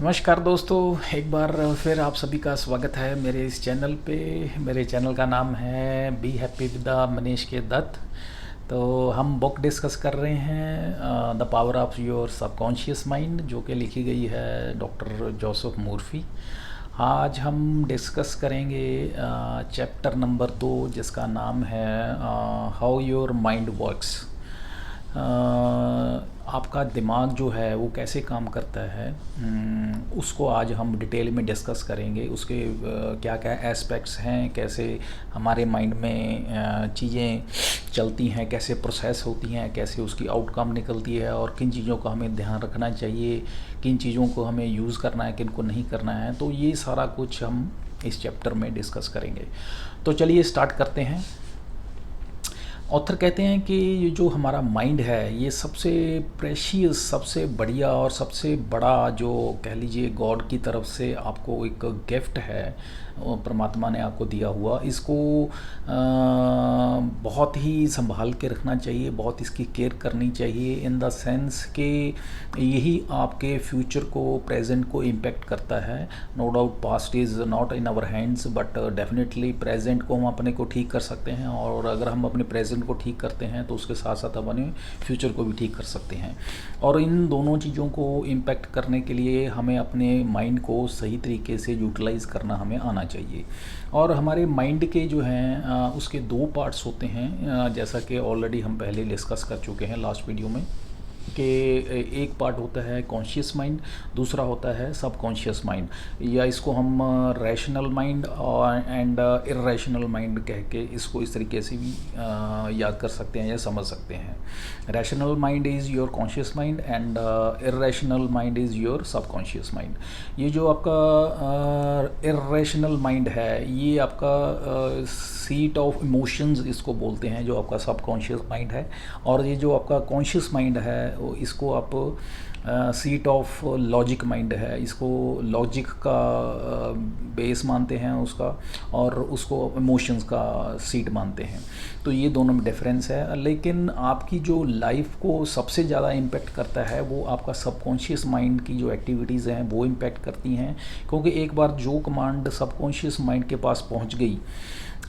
नमस्कार दोस्तों, एक बार फिर आप सभी का स्वागत है मेरे इस चैनल पे। मेरे चैनल का नाम है be happy with the Manish के दत्त। तो हम बुक डिस्कस कर रहे हैं the power of your subconscious mind, जो कि लिखी गई है डॉक्टर जोसेफ मूर्फी। आज हम डिस्कस करेंगे चैप्टर नंबर 2, जिसका नाम है हाउ योर माइंड वर्क्स। आपका दिमाग जो है वो कैसे काम करता है, उसको आज हम डिटेल में डिस्कस करेंगे। उसके क्या क्या एस्पेक्ट्स हैं, कैसे हमारे माइंड में चीज़ें चलती हैं, कैसे प्रोसेस होती हैं, कैसे उसकी आउटकम निकलती है, और किन चीज़ों का हमें ध्यान रखना चाहिए, किन चीज़ों को हमें यूज़ करना है, किन को नहीं करना है। तो ये सारा कुछ हम इस चैप्टर में डिस्कस करेंगे। तो चलिए स्टार्ट करते हैं। ऑथर कहते हैं कि ये जो हमारा माइंड है, ये सबसे प्रेशियस, सबसे बढ़िया और सबसे बड़ा, जो कह लीजिए गॉड की तरफ से आपको एक गिफ्ट है, परमात्मा ने आपको दिया हुआ। इसको बहुत ही संभाल के रखना चाहिए, बहुत इसकी केयर करनी चाहिए, इन द सेंस कि यही आपके फ्यूचर को, प्रेजेंट को इम्पेक्ट करता है। No doubt past is not in our hands, but definitely present को हम अपने को ठीक कर सकते हैं, और अगर हम अपने प्रेजेंट को ठीक करते हैं तो उसके साथ साथ अपने फ्यूचर को भी ठीक कर सकते हैं। और इन दोनों चीज़ों को इम्पेक्ट करने के लिए हमें अपने माइंड को सही तरीके से यूटिलाइज़ करना हमें आना चाहिए। और हमारे माइंड के जो हैं उसके दो पार्ट्स होते हैं, जैसा कि ऑलरेडी हम पहले डिस्कस कर चुके हैं लास्ट वीडियो में, कि एक पार्ट होता है कॉन्शियस माइंड, दूसरा होता है सबकॉन्शियस माइंड, या इसको हम रैशनल माइंड और एंड इर्रेशनल माइंड कह के इसको इस तरीके से भी याद कर सकते हैं या समझ सकते हैं। Rational mind is your conscious mind and irrational mind is your subconscious mind. ये जो आपका इर्रेशनल माइंड है, ये आपका सीट ऑफ इमोशंस इसको बोलते हैं, जो आपका सबकॉन्शियस माइंड है। और ये जो आपका कॉन्शियस माइंड है, इसको आप सीट ऑफ लॉजिक माइंड है, इसको लॉजिक का बेस मानते हैं उसका, और उसको इमोशंस का सीट मानते हैं। तो ये दोनों में डिफरेंस है। लेकिन आपकी जो लाइफ को सबसे ज़्यादा इम्पेक्ट करता है वो आपका सबकॉन्शियस माइंड की जो एक्टिविटीज़ हैं वो इम्पेक्ट करती हैं, क्योंकि एक बार जो कमांड सबकॉन्शियस माइंड के पास पहुंच गई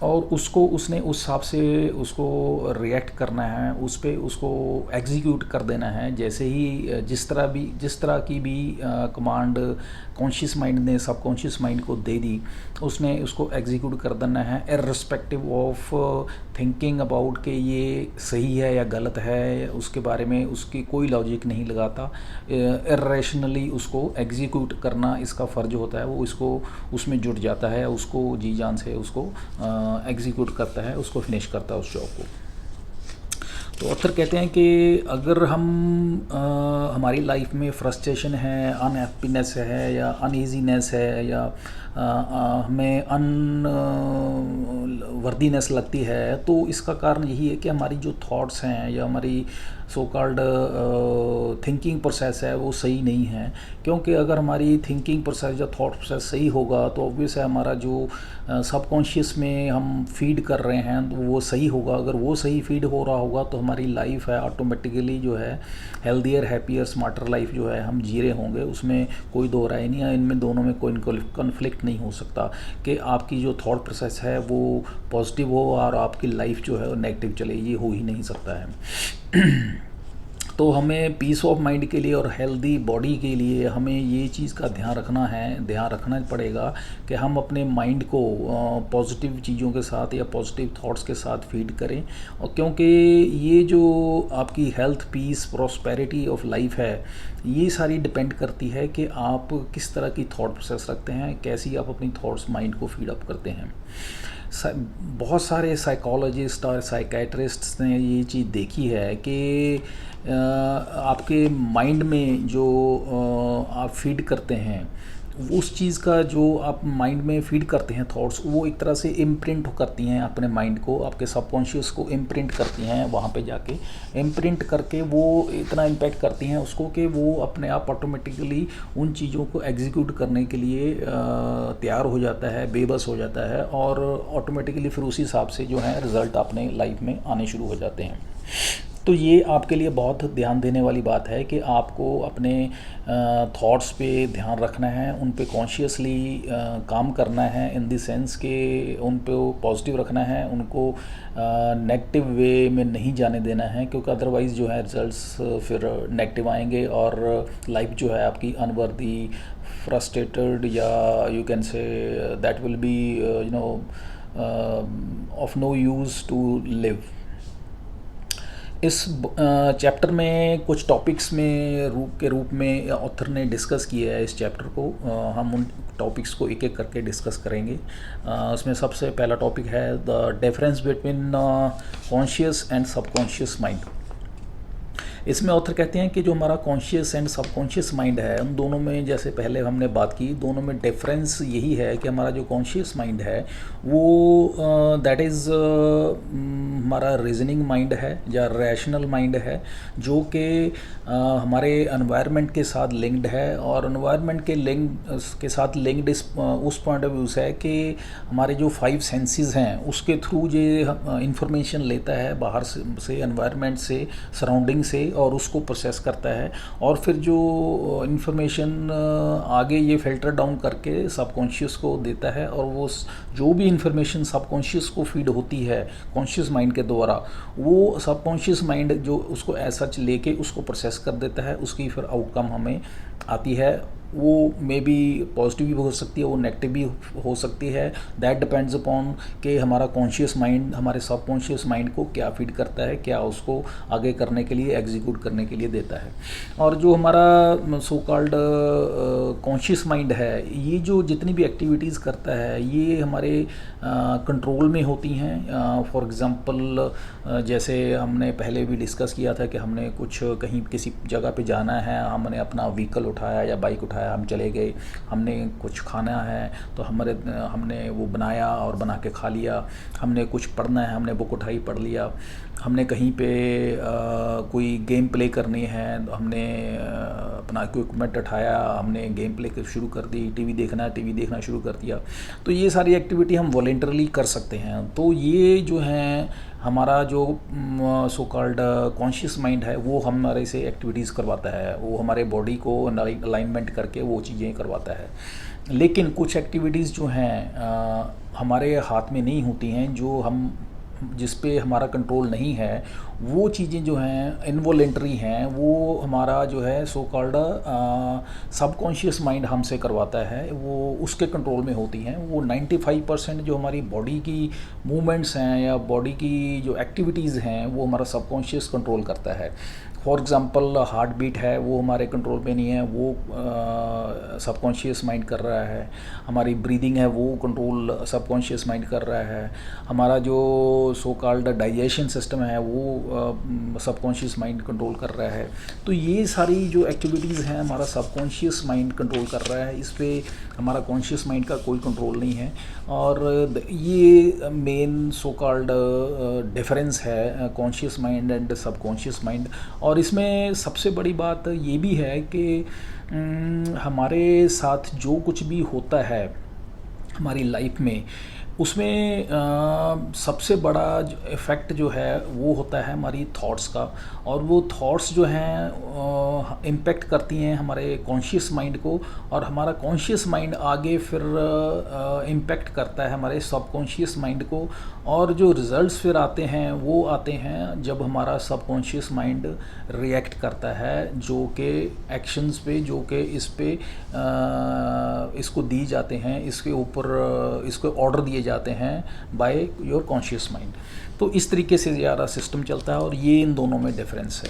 और उसको उसने उस हिसाब से उसको रिएक्ट करना है, उस पर उसको एग्जीक्यूट कर देना है। जैसे ही जिस तरह की भी कमांड कॉन्शियस माइंड ने सबकॉन्शियस माइंड को दे दी, उसने उसको एग्जीक्यूट कर देना है, इर्रिस्पेक्टिव ऑफ थिंकिंग अबाउट कि ये सही है या गलत है, उसके बारे में उसकी कोई लॉजिक नहीं लगाता। इर्रेशनली उसको एग्जीक्यूट करना इसका फ़र्ज होता है, वो इसको उसमें जुट जाता है, उसको जी जान से उसको एग्जीक्यूट करता है, उसको फिनिश करता है उस जॉब को। तो ऑथर कहते हैं कि अगर हम हमारी लाइफ में फ्रस्ट्रेशन है, अनहैप्पीनेस है, या अनईजीनेस है, या हमें अनवर्दीनेस लगती है, तो इसका कारण यही है कि हमारी जो थॉट्स हैं या हमारी सो कॉल्ड थिंकिंग प्रोसेस है वो सही नहीं है। क्योंकि अगर हमारी थिंकिंग प्रोसेस या थॉट प्रोसेस सही होगा तो ऑब्वियस है हमारा जो सबकॉन्शियस में हम फीड कर रहे हैं तो वो सही होगा। अगर वो सही फीड हो रहा होगा तो हमारी लाइफ है ऑटोमेटिकली जो है हेल्दियर, हैप्पियर, स्मार्टर लाइफ जो है हम जी रहे होंगे, उसमें कोई दो राय नहीं है। इनमें दोनों में कोई कॉन्फ्लिक्ट नहीं हो सकता कि आपकी जो थॉट प्रोसेस है वो पॉजिटिव हो और आपकी लाइफ जो है वो नेगेटिव चले, ये हो ही नहीं सकता है। तो हमें पीस ऑफ माइंड के लिए और हेल्दी बॉडी के लिए हमें ये चीज़ का ध्यान रखना पड़ेगा कि हम अपने माइंड को पॉजिटिव चीज़ों के साथ या पॉजिटिव थॉट्स के साथ फीड करें। और क्योंकि ये जो आपकी health, peace, prosperity of life है, ये सारी डिपेंड करती है कि आप किस तरह की थॉट प्रोसेस रखते हैं, कैसी आप अपनी थॉट्स माइंड को फीड अप करते हैं। बहुत सारे साइकोलॉजिस्ट और साइकेट्रिस्ट्स ने ये चीज़ देखी है कि आपके माइंड में जो आप फीड करते हैं, उस चीज़ का जो आप माइंड में फीड करते हैं थॉट्स, वो एक तरह से इम्प्रिंट करती हैं अपने माइंड को, आपके सबकॉन्शियस को इम्प्रिंट करती हैं। वहाँ पे जाके इम्प्रिंट करके वो इतना इम्पैक्ट करती हैं उसको कि वो अपने आप ऑटोमेटिकली उन चीज़ों को एग्जीक्यूट करने के लिए तैयार हो जाता है, बेबस हो जाता है, और ऑटोमेटिकली फिर उसी हिसाब से जो है रिज़ल्ट अपने लाइफ में आने शुरू हो जाते हैं। तो ये आपके लिए बहुत ध्यान देने वाली बात है कि आपको अपने थॉट्स पे ध्यान रखना है, उन पे कॉन्शियसली काम करना है, इन द सेंस कि उन पे पॉजिटिव रखना है, उनको नेगेटिव वे में नहीं जाने देना है, क्योंकि अदरवाइज़ जो है रिजल्ट्स फिर नेगेटिव आएंगे और लाइफ जो है आपकी अनवर्दी, फ्रस्ट्रेटेड, या you can say that will be of no use to live. इस चैप्टर में कुछ टॉपिक्स में रूप में ऑथर ने डिस्कस किया है इस चैप्टर को। हम उन टॉपिक्स को एक एक करके डिस्कस करेंगे। उसमें सबसे पहला टॉपिक है the difference between conscious and subconscious mind. इसमें ऑथर कहते हैं कि जो हमारा कॉन्शियस एंड सबकॉन्शियस माइंड है, उन दोनों में जैसे पहले हमने बात की, दोनों में डिफरेंस यही है कि हमारा जो कॉन्शियस माइंड है वो दैट इज़ हमारा रीजनिंग माइंड है या रैशनल माइंड है, जो कि हमारे एनवायरनमेंट के साथ लिंक्ड है, और एनवायरनमेंट के साथ लिंक्ड उस पॉइंट ऑफ व्यू से है कि हमारे जो 5 सेंसेस हैं उसके थ्रू जो इंफॉर्मेशन लेता है बाहर से एनवायरनमेंट से, सराउंडिंग से, और उसको प्रोसेस करता है, और फिर जो इंफॉर्मेशन आगे ये फिल्टर डाउन करके सबकॉन्शियस को देता है, और वो जो भी इंफॉर्मेशन सबकॉन्शियस को फीड होती है कॉन्शियस माइंड के द्वारा, वो सबकॉन्शियस माइंड जो उसको ऐसा लेके उसको प्रोसेस कर देता है, उसकी फिर आउटकम हमें आती है। वो मे बी पॉजिटिव भी हो सकती है, वो नेगेटिव भी हो सकती है। दैट डिपेंड्स अपॉन कि हमारा कॉन्शियस माइंड हमारे सबकॉन्शियस माइंड को क्या फीड करता है, क्या उसको आगे करने के लिए, एग्जीक्यूट करने के लिए देता है। और जो हमारा सो कॉल्ड कॉन्शियस माइंड है, ये जो जितनी भी एक्टिविटीज़ करता है ये हमारे कंट्रोल में होती हैं। फॉर एग्ज़ाम्पल जैसे हमने पहले भी डिस्कस किया था कि हमने कुछ कहीं किसी जगह पे जाना है, हमने अपना व्हीकल उठाया या बाइक उठाया, हम चले गए, हमने कुछ खाना है तो हमने वो बनाया और बना के खा लिया, हमने कुछ पढ़ना है, हमने बुक उठाई पढ़ लिया, हमने कहीं पे कोई गेम प्ले करनी है तो हमने अपना इक्विपमेंट उठाया, हमने गेम प्ले शुरू कर दी, टीवी देखना शुरू कर दिया। तो ये सारी एक्टिविटी हम वॉलेंटरली कर सकते हैं। तो ये जो है हमारा जो सो कॉल्ड कॉन्शियस माइंड है वो हमारे से एक्टिविटीज़ करवाता है, वो हमारे बॉडी को अलाइनमेंट करके वो चीज़ें करवाता है। लेकिन कुछ एक्टिविटीज़ जो हैं हमारे हाथ में नहीं होती हैं, जिस पे हमारा कंट्रोल नहीं है, वो चीज़ें जो हैं इनवॉलेंटरी हैं, वो हमारा जो है सो कॉल्ड सबकॉन्शियस माइंड हमसे करवाता है, वो उसके कंट्रोल में होती हैं। वो 95% जो हमारी बॉडी की मूवमेंट्स हैं या बॉडी की जो एक्टिविटीज़ हैं वो हमारा सबकॉन्शियस कंट्रोल करता है। फॉर एग्ज़ाम्पल हार्ट बीट है, वो हमारे कंट्रोल पे नहीं है, वो सबकॉन्शियस माइंड कर रहा है। हमारी ब्रीदिंग है वो कंट्रोल सबकॉन्शियस माइंड कर रहा है। हमारा जो सो कॉल्ड डाइजेशन सिस्टम है वो सबकॉन्शियस माइंड कंट्रोल कर रहा है। तो ये सारी जो एक्टिविटीज़ हैं हमारा सबकॉन्शियस माइंड कंट्रोल कर रहा है, इस पे हमारा कॉन्शियस माइंड का कोई कंट्रोल नहीं है। और ये मेन सो कॉल्ड डिफरेंस है conscious mind and subconscious mind. और इसमें सबसे बड़ी बात ये भी है कि हमारे साथ जो कुछ भी होता है हमारी लाइफ में, उसमें सबसे बड़ा इफ़ेक्ट जो है वो होता है हमारी थॉट्स का, और वो थॉट्स जो हैं इम्पेक्ट करती हैं हमारे कॉन्शियस माइंड को, और हमारा कॉन्शियस माइंड आगे फिर इम्पेक्ट करता है हमारे सबकॉन्शियस माइंड को। और जो रिज़ल्ट्स फिर आते हैं वो आते हैं जब हमारा सबकॉन्शियस माइंड रिएक्ट करता है, जो कि एक्शंस पे, जो कि इसको दी जाते हैं, इसके ऊपर इसको ऑर्डर दिए जाते हैं बाय योर कॉन्शियस माइंड। तो इस तरीके से ज़्यादा सिस्टम चलता है, और ये इन दोनों में डिफरेंस है।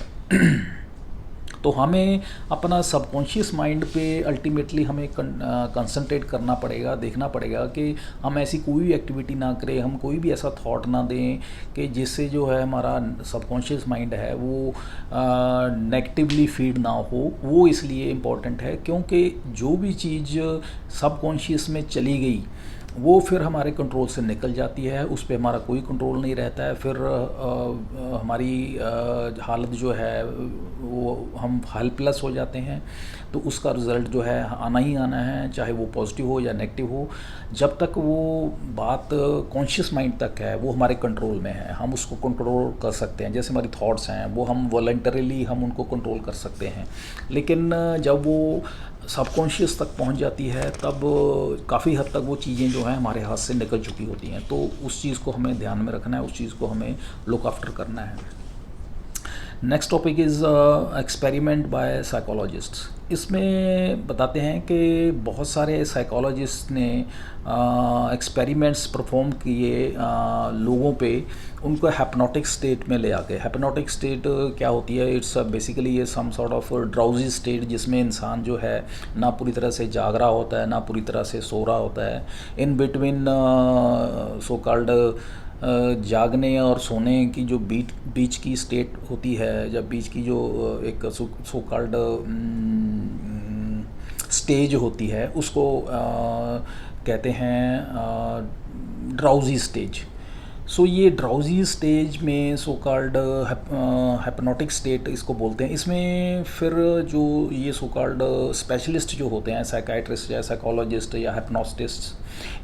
तो हमें अपना सबकॉन्शियस माइंड पे अल्टीमेटली हमें कंसंट्रेट करना पड़ेगा, देखना पड़ेगा कि हम ऐसी कोई भी एक्टिविटी ना करें, हम कोई भी ऐसा थॉट ना दें कि जिससे जो है हमारा सबकॉन्शियस माइंड है वो नेगेटिवली फीड ना हो। वो इसलिए इम्पॉर्टेंट है क्योंकि जो भी चीज़ सबकॉन्शियस में चली गई वो फिर हमारे कंट्रोल से निकल जाती है, उस पे हमारा कोई कंट्रोल नहीं रहता है। फिर हमारी हालत जो है वो हम हेल्पलेस हो जाते हैं। तो उसका रिज़ल्ट जो है आना ही आना है, चाहे वो पॉजिटिव हो या नेगेटिव हो। जब तक वो बात कॉन्शियस माइंड तक है, वो हमारे कंट्रोल में है, हम उसको कंट्रोल कर सकते हैं। जैसे हमारी थॉट्स हैं, वो हम वॉलंटरीली हम उनको कंट्रोल कर सकते हैं। लेकिन जब वो सबकॉन्शियस तक पहुंच जाती है, तब काफ़ी हद तक वो चीज़ें जो हैं हमारे हाथ से निकल चुकी होती हैं। तो उस चीज़ को हमें ध्यान में रखना है, उस चीज़ को हमें लुक आफ्टर करना है। Next topic is experiment by psychologists. इसमें बताते हैं कि बहुत सारे साइकोलॉजिस्ट ने एक्सपेरिमेंट्स परफॉर्म किए लोगों पे, उनको हिप्नोटिक स्टेट में ले आके। हिप्नोटिक स्टेट क्या होती है? इट्स बेसिकली ये some sort of drowsy state, जिसमें इंसान जो है ना पूरी तरह से जाग रहा होता है, ना पूरी तरह से सो रहा होता है। इन बिटवीन सो कॉल्ड जागने और सोने की जो बीच की स्टेट होती है, जब बीच की जो एक सो कॉल्ड स्टेज होती है, उसको कहते हैं ड्राउजी स्टेज। सो ये ड्राउजी स्टेज में सो कॉल्ड हिप्नोटिक स्टेट इसको बोलते हैं। इसमें फिर जो ये सो कॉल्ड स्पेशलिस्ट जो होते हैं, साइकाइट्रिस्ट या साइकोलॉजिस्ट या हिप्नोटिस्ट,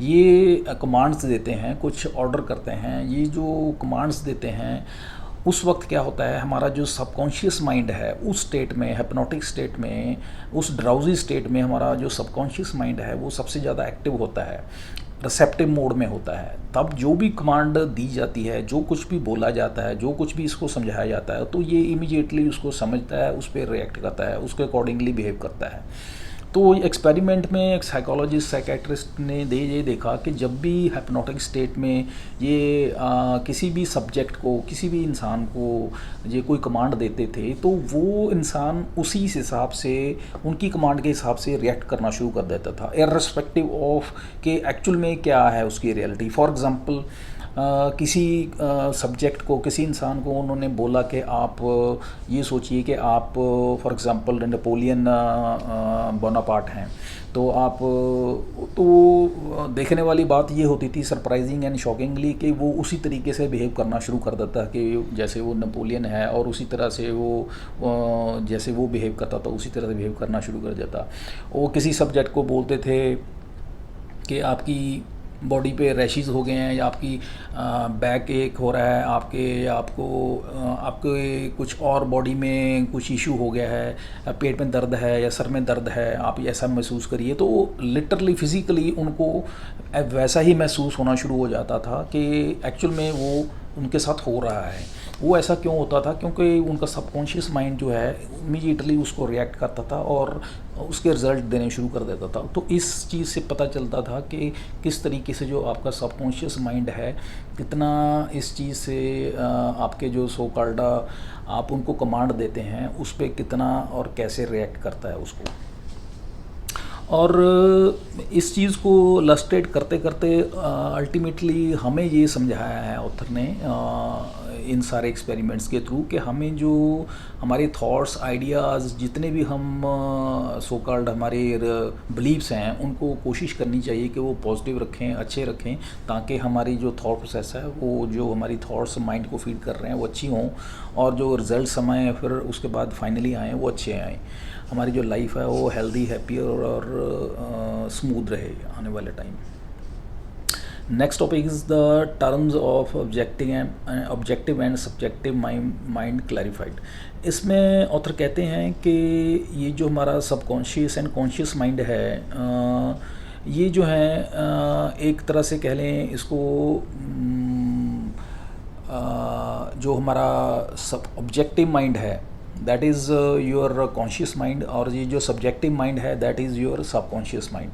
ये कमांड्स देते हैं, कुछ ऑर्डर करते हैं। ये जो कमांड्स देते हैं, उस वक्त क्या होता है, हमारा जो सबकॉन्शियस माइंड है उस स्टेट में, हिप्नोटिक स्टेट में, उस ड्राउजी स्टेट में हमारा जो सबकॉन्शियस माइंड है वो सबसे ज़्यादा एक्टिव होता है, रिसेप्टिव मोड में होता है। तब जो भी कमांड दी जाती है, जो कुछ भी बोला जाता है, जो कुछ भी इसको समझाया जाता है, तो ये इमीडिएटली उसको समझता है, उस पर रिएक्ट करता है, उसके अकॉर्डिंगली बिहेव करता है। तो एक्सपेरिमेंट में एक साइकोलॉजिस्ट साइकेट्रिस्ट ने ये देखा कि जब भी हिप्नोटिक स्टेट में ये किसी भी सब्जेक्ट को, किसी भी इंसान को ये कोई कमांड देते थे, तो वो इंसान उसी हिसाब से, उनकी कमांड के हिसाब से रिएक्ट करना शुरू कर देता था, इर्रेस्पेक्टिव ऑफ कि एक्चुअल में क्या है उसकी रियलिटी। फॉर एग्जांपल किसी सब्जेक्ट को, किसी इंसान को उन्होंने बोला कि आप ये सोचिए कि आप फॉर एग्जांपल नेपोलियन बोनापार्ट हैं, तो आप, तो देखने वाली बात ये होती थी सरप्राइजिंग एंड शॉकिंगली कि वो उसी तरीके से बिहेव करना शुरू कर देता कि जैसे वो नेपोलियन है, और उसी तरह से वो जैसे वो बिहेव करता था उसी तरह से बिहेव करना शुरू कर देता। वो किसी सब्जेक्ट को बोलते थे कि आपकी बॉडी पे रैशेस हो गए हैं, या आपकी बैक एक हो रहा है, आपके कुछ और बॉडी में कुछ इशू हो गया है, पेट में दर्द है या सर में दर्द है, आप ऐसा महसूस करिए। तो लिटरली फिज़िकली उनको वैसा ही महसूस होना शुरू हो जाता था कि एक्चुअल में वो उनके साथ हो रहा है। वो ऐसा क्यों होता था? क्योंकि उनका सबकॉन्शियस माइंड जो है इमीडिएटली उसको रिएक्ट करता था और उसके रिज़ल्ट देने शुरू कर देता था। तो इस चीज़ से पता चलता था कि किस तरीके से जो आपका सबकॉन्शियस माइंड है, कितना इस चीज़ से आपके जो सो कॉल्ड आप उनको कमांड देते हैं, उस पर कितना और कैसे रिएक्ट करता है उसको। और इस चीज़ को लस्ट्रेट करते करते अल्टीमेटली हमें ये समझाया है ऑथर ने इन सारे एक्सपेरिमेंट्स के थ्रू कि हमें जो हमारे थॉट्स, आइडियाज़, जितने भी हम सो कॉल्ड हमारे बिलीव्स हैं, उनको कोशिश करनी चाहिए कि वो पॉजिटिव रखें, अच्छे रखें, ताकि हमारी जो थॉट प्रोसेस है, वो जो हमारी थॉट्स माइंड को फीड कर रहे हैं वो अच्छी हों, और जो रिजल्ट्स हमें फिर उसके बाद फाइनली आएँ वो अच्छे आएँ। हमारी जो लाइफ है वो हेल्दी, हैप्पियर और स्मूथ रहे आने वाले time. Next topic is the terms of objective and subjective mind clarified. इसमें ऑथर कहते हैं कि ये जो हमारा सबकॉन्शियस एंड कॉन्शियस माइंड है, ये जो है एक तरह से कह लें इसको, जो हमारा सब ऑब्जेक्टिव माइंड है that is your conscious mind, और ये जो सब्जेक्टिव माइंड है that is your subconscious mind.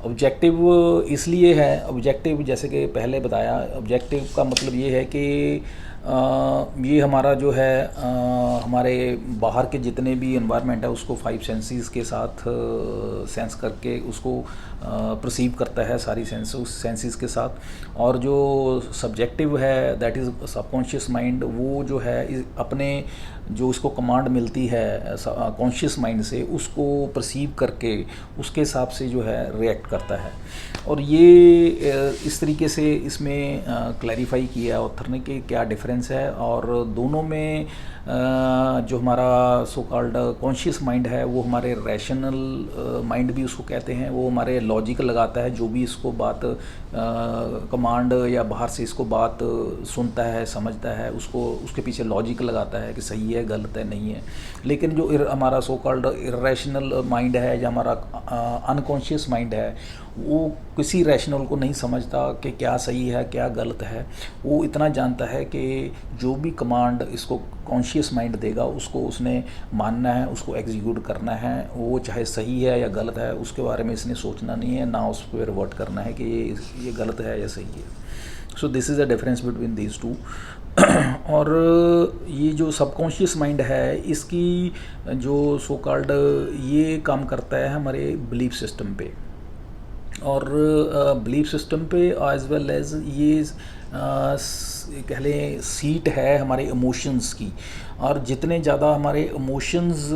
Objective इसलिए है, ऑब्जेक्टिव जैसे कि पहले बताया, ऑब्जेक्टिव का मतलब ये है कि ये हमारा जो है हमारे बाहर के जितने भी एनवायरनमेंट है उसको 5 सेंसेस के साथ सेंस करके उसको परसीव करता है, सारी सेंसेस के साथ। और जो सब्जेक्टिव है दैट इज़ सबकॉन्शियस माइंड, वो जो है अपने जो उसको कमांड मिलती है कॉन्शियस माइंड से, उसको परसीव करके उसके हिसाब से जो है रिएक्ट करता है। और ये इस तरीके से इसमें क्लैरिफाई किया ऑथर ने कि क्या डिफरेंस है, और दोनों में जो हमारा सो कॉल्ड कॉन्शियस माइंड है वो हमारे रैशनल माइंड भी उसको कहते हैं, वो हमारे लॉजिक लगाता है, जो भी इसको बात कमांड या बाहर से इसको बात सुनता है समझता है उसको उसके पीछे लॉजिक लगाता है कि सही है गलत है नहीं है। लेकिन जो हमारा सो कॉल्ड इरेशनल माइंड है या हमारा अनकॉन्शियस माइंड है वो किसी रैशनल को नहीं समझता कि क्या सही है क्या गलत है। वो इतना जानता है कि जो भी कमांड इसको कॉन्शियस माइंड देगा उसको उसने मानना है, उसको एग्जीक्यूट करना है, वो चाहे सही है या गलत है उसके बारे में इसने सोचना नहीं है, ना उस पर रिवर्ट करना है कि ये गलत है या सही है। So this is a difference between these two. और ये जो सबकॉन्शियस माइंड है इसकी जो सो कॉल्ड ये काम करता है हमारे बिलीफ सिस्टम पे, और बिलीफ सिस्टम पे एज वेल एज ये कह लें सीट है हमारे इमोशंस की। और जितने ज़्यादा हमारे इमोशंस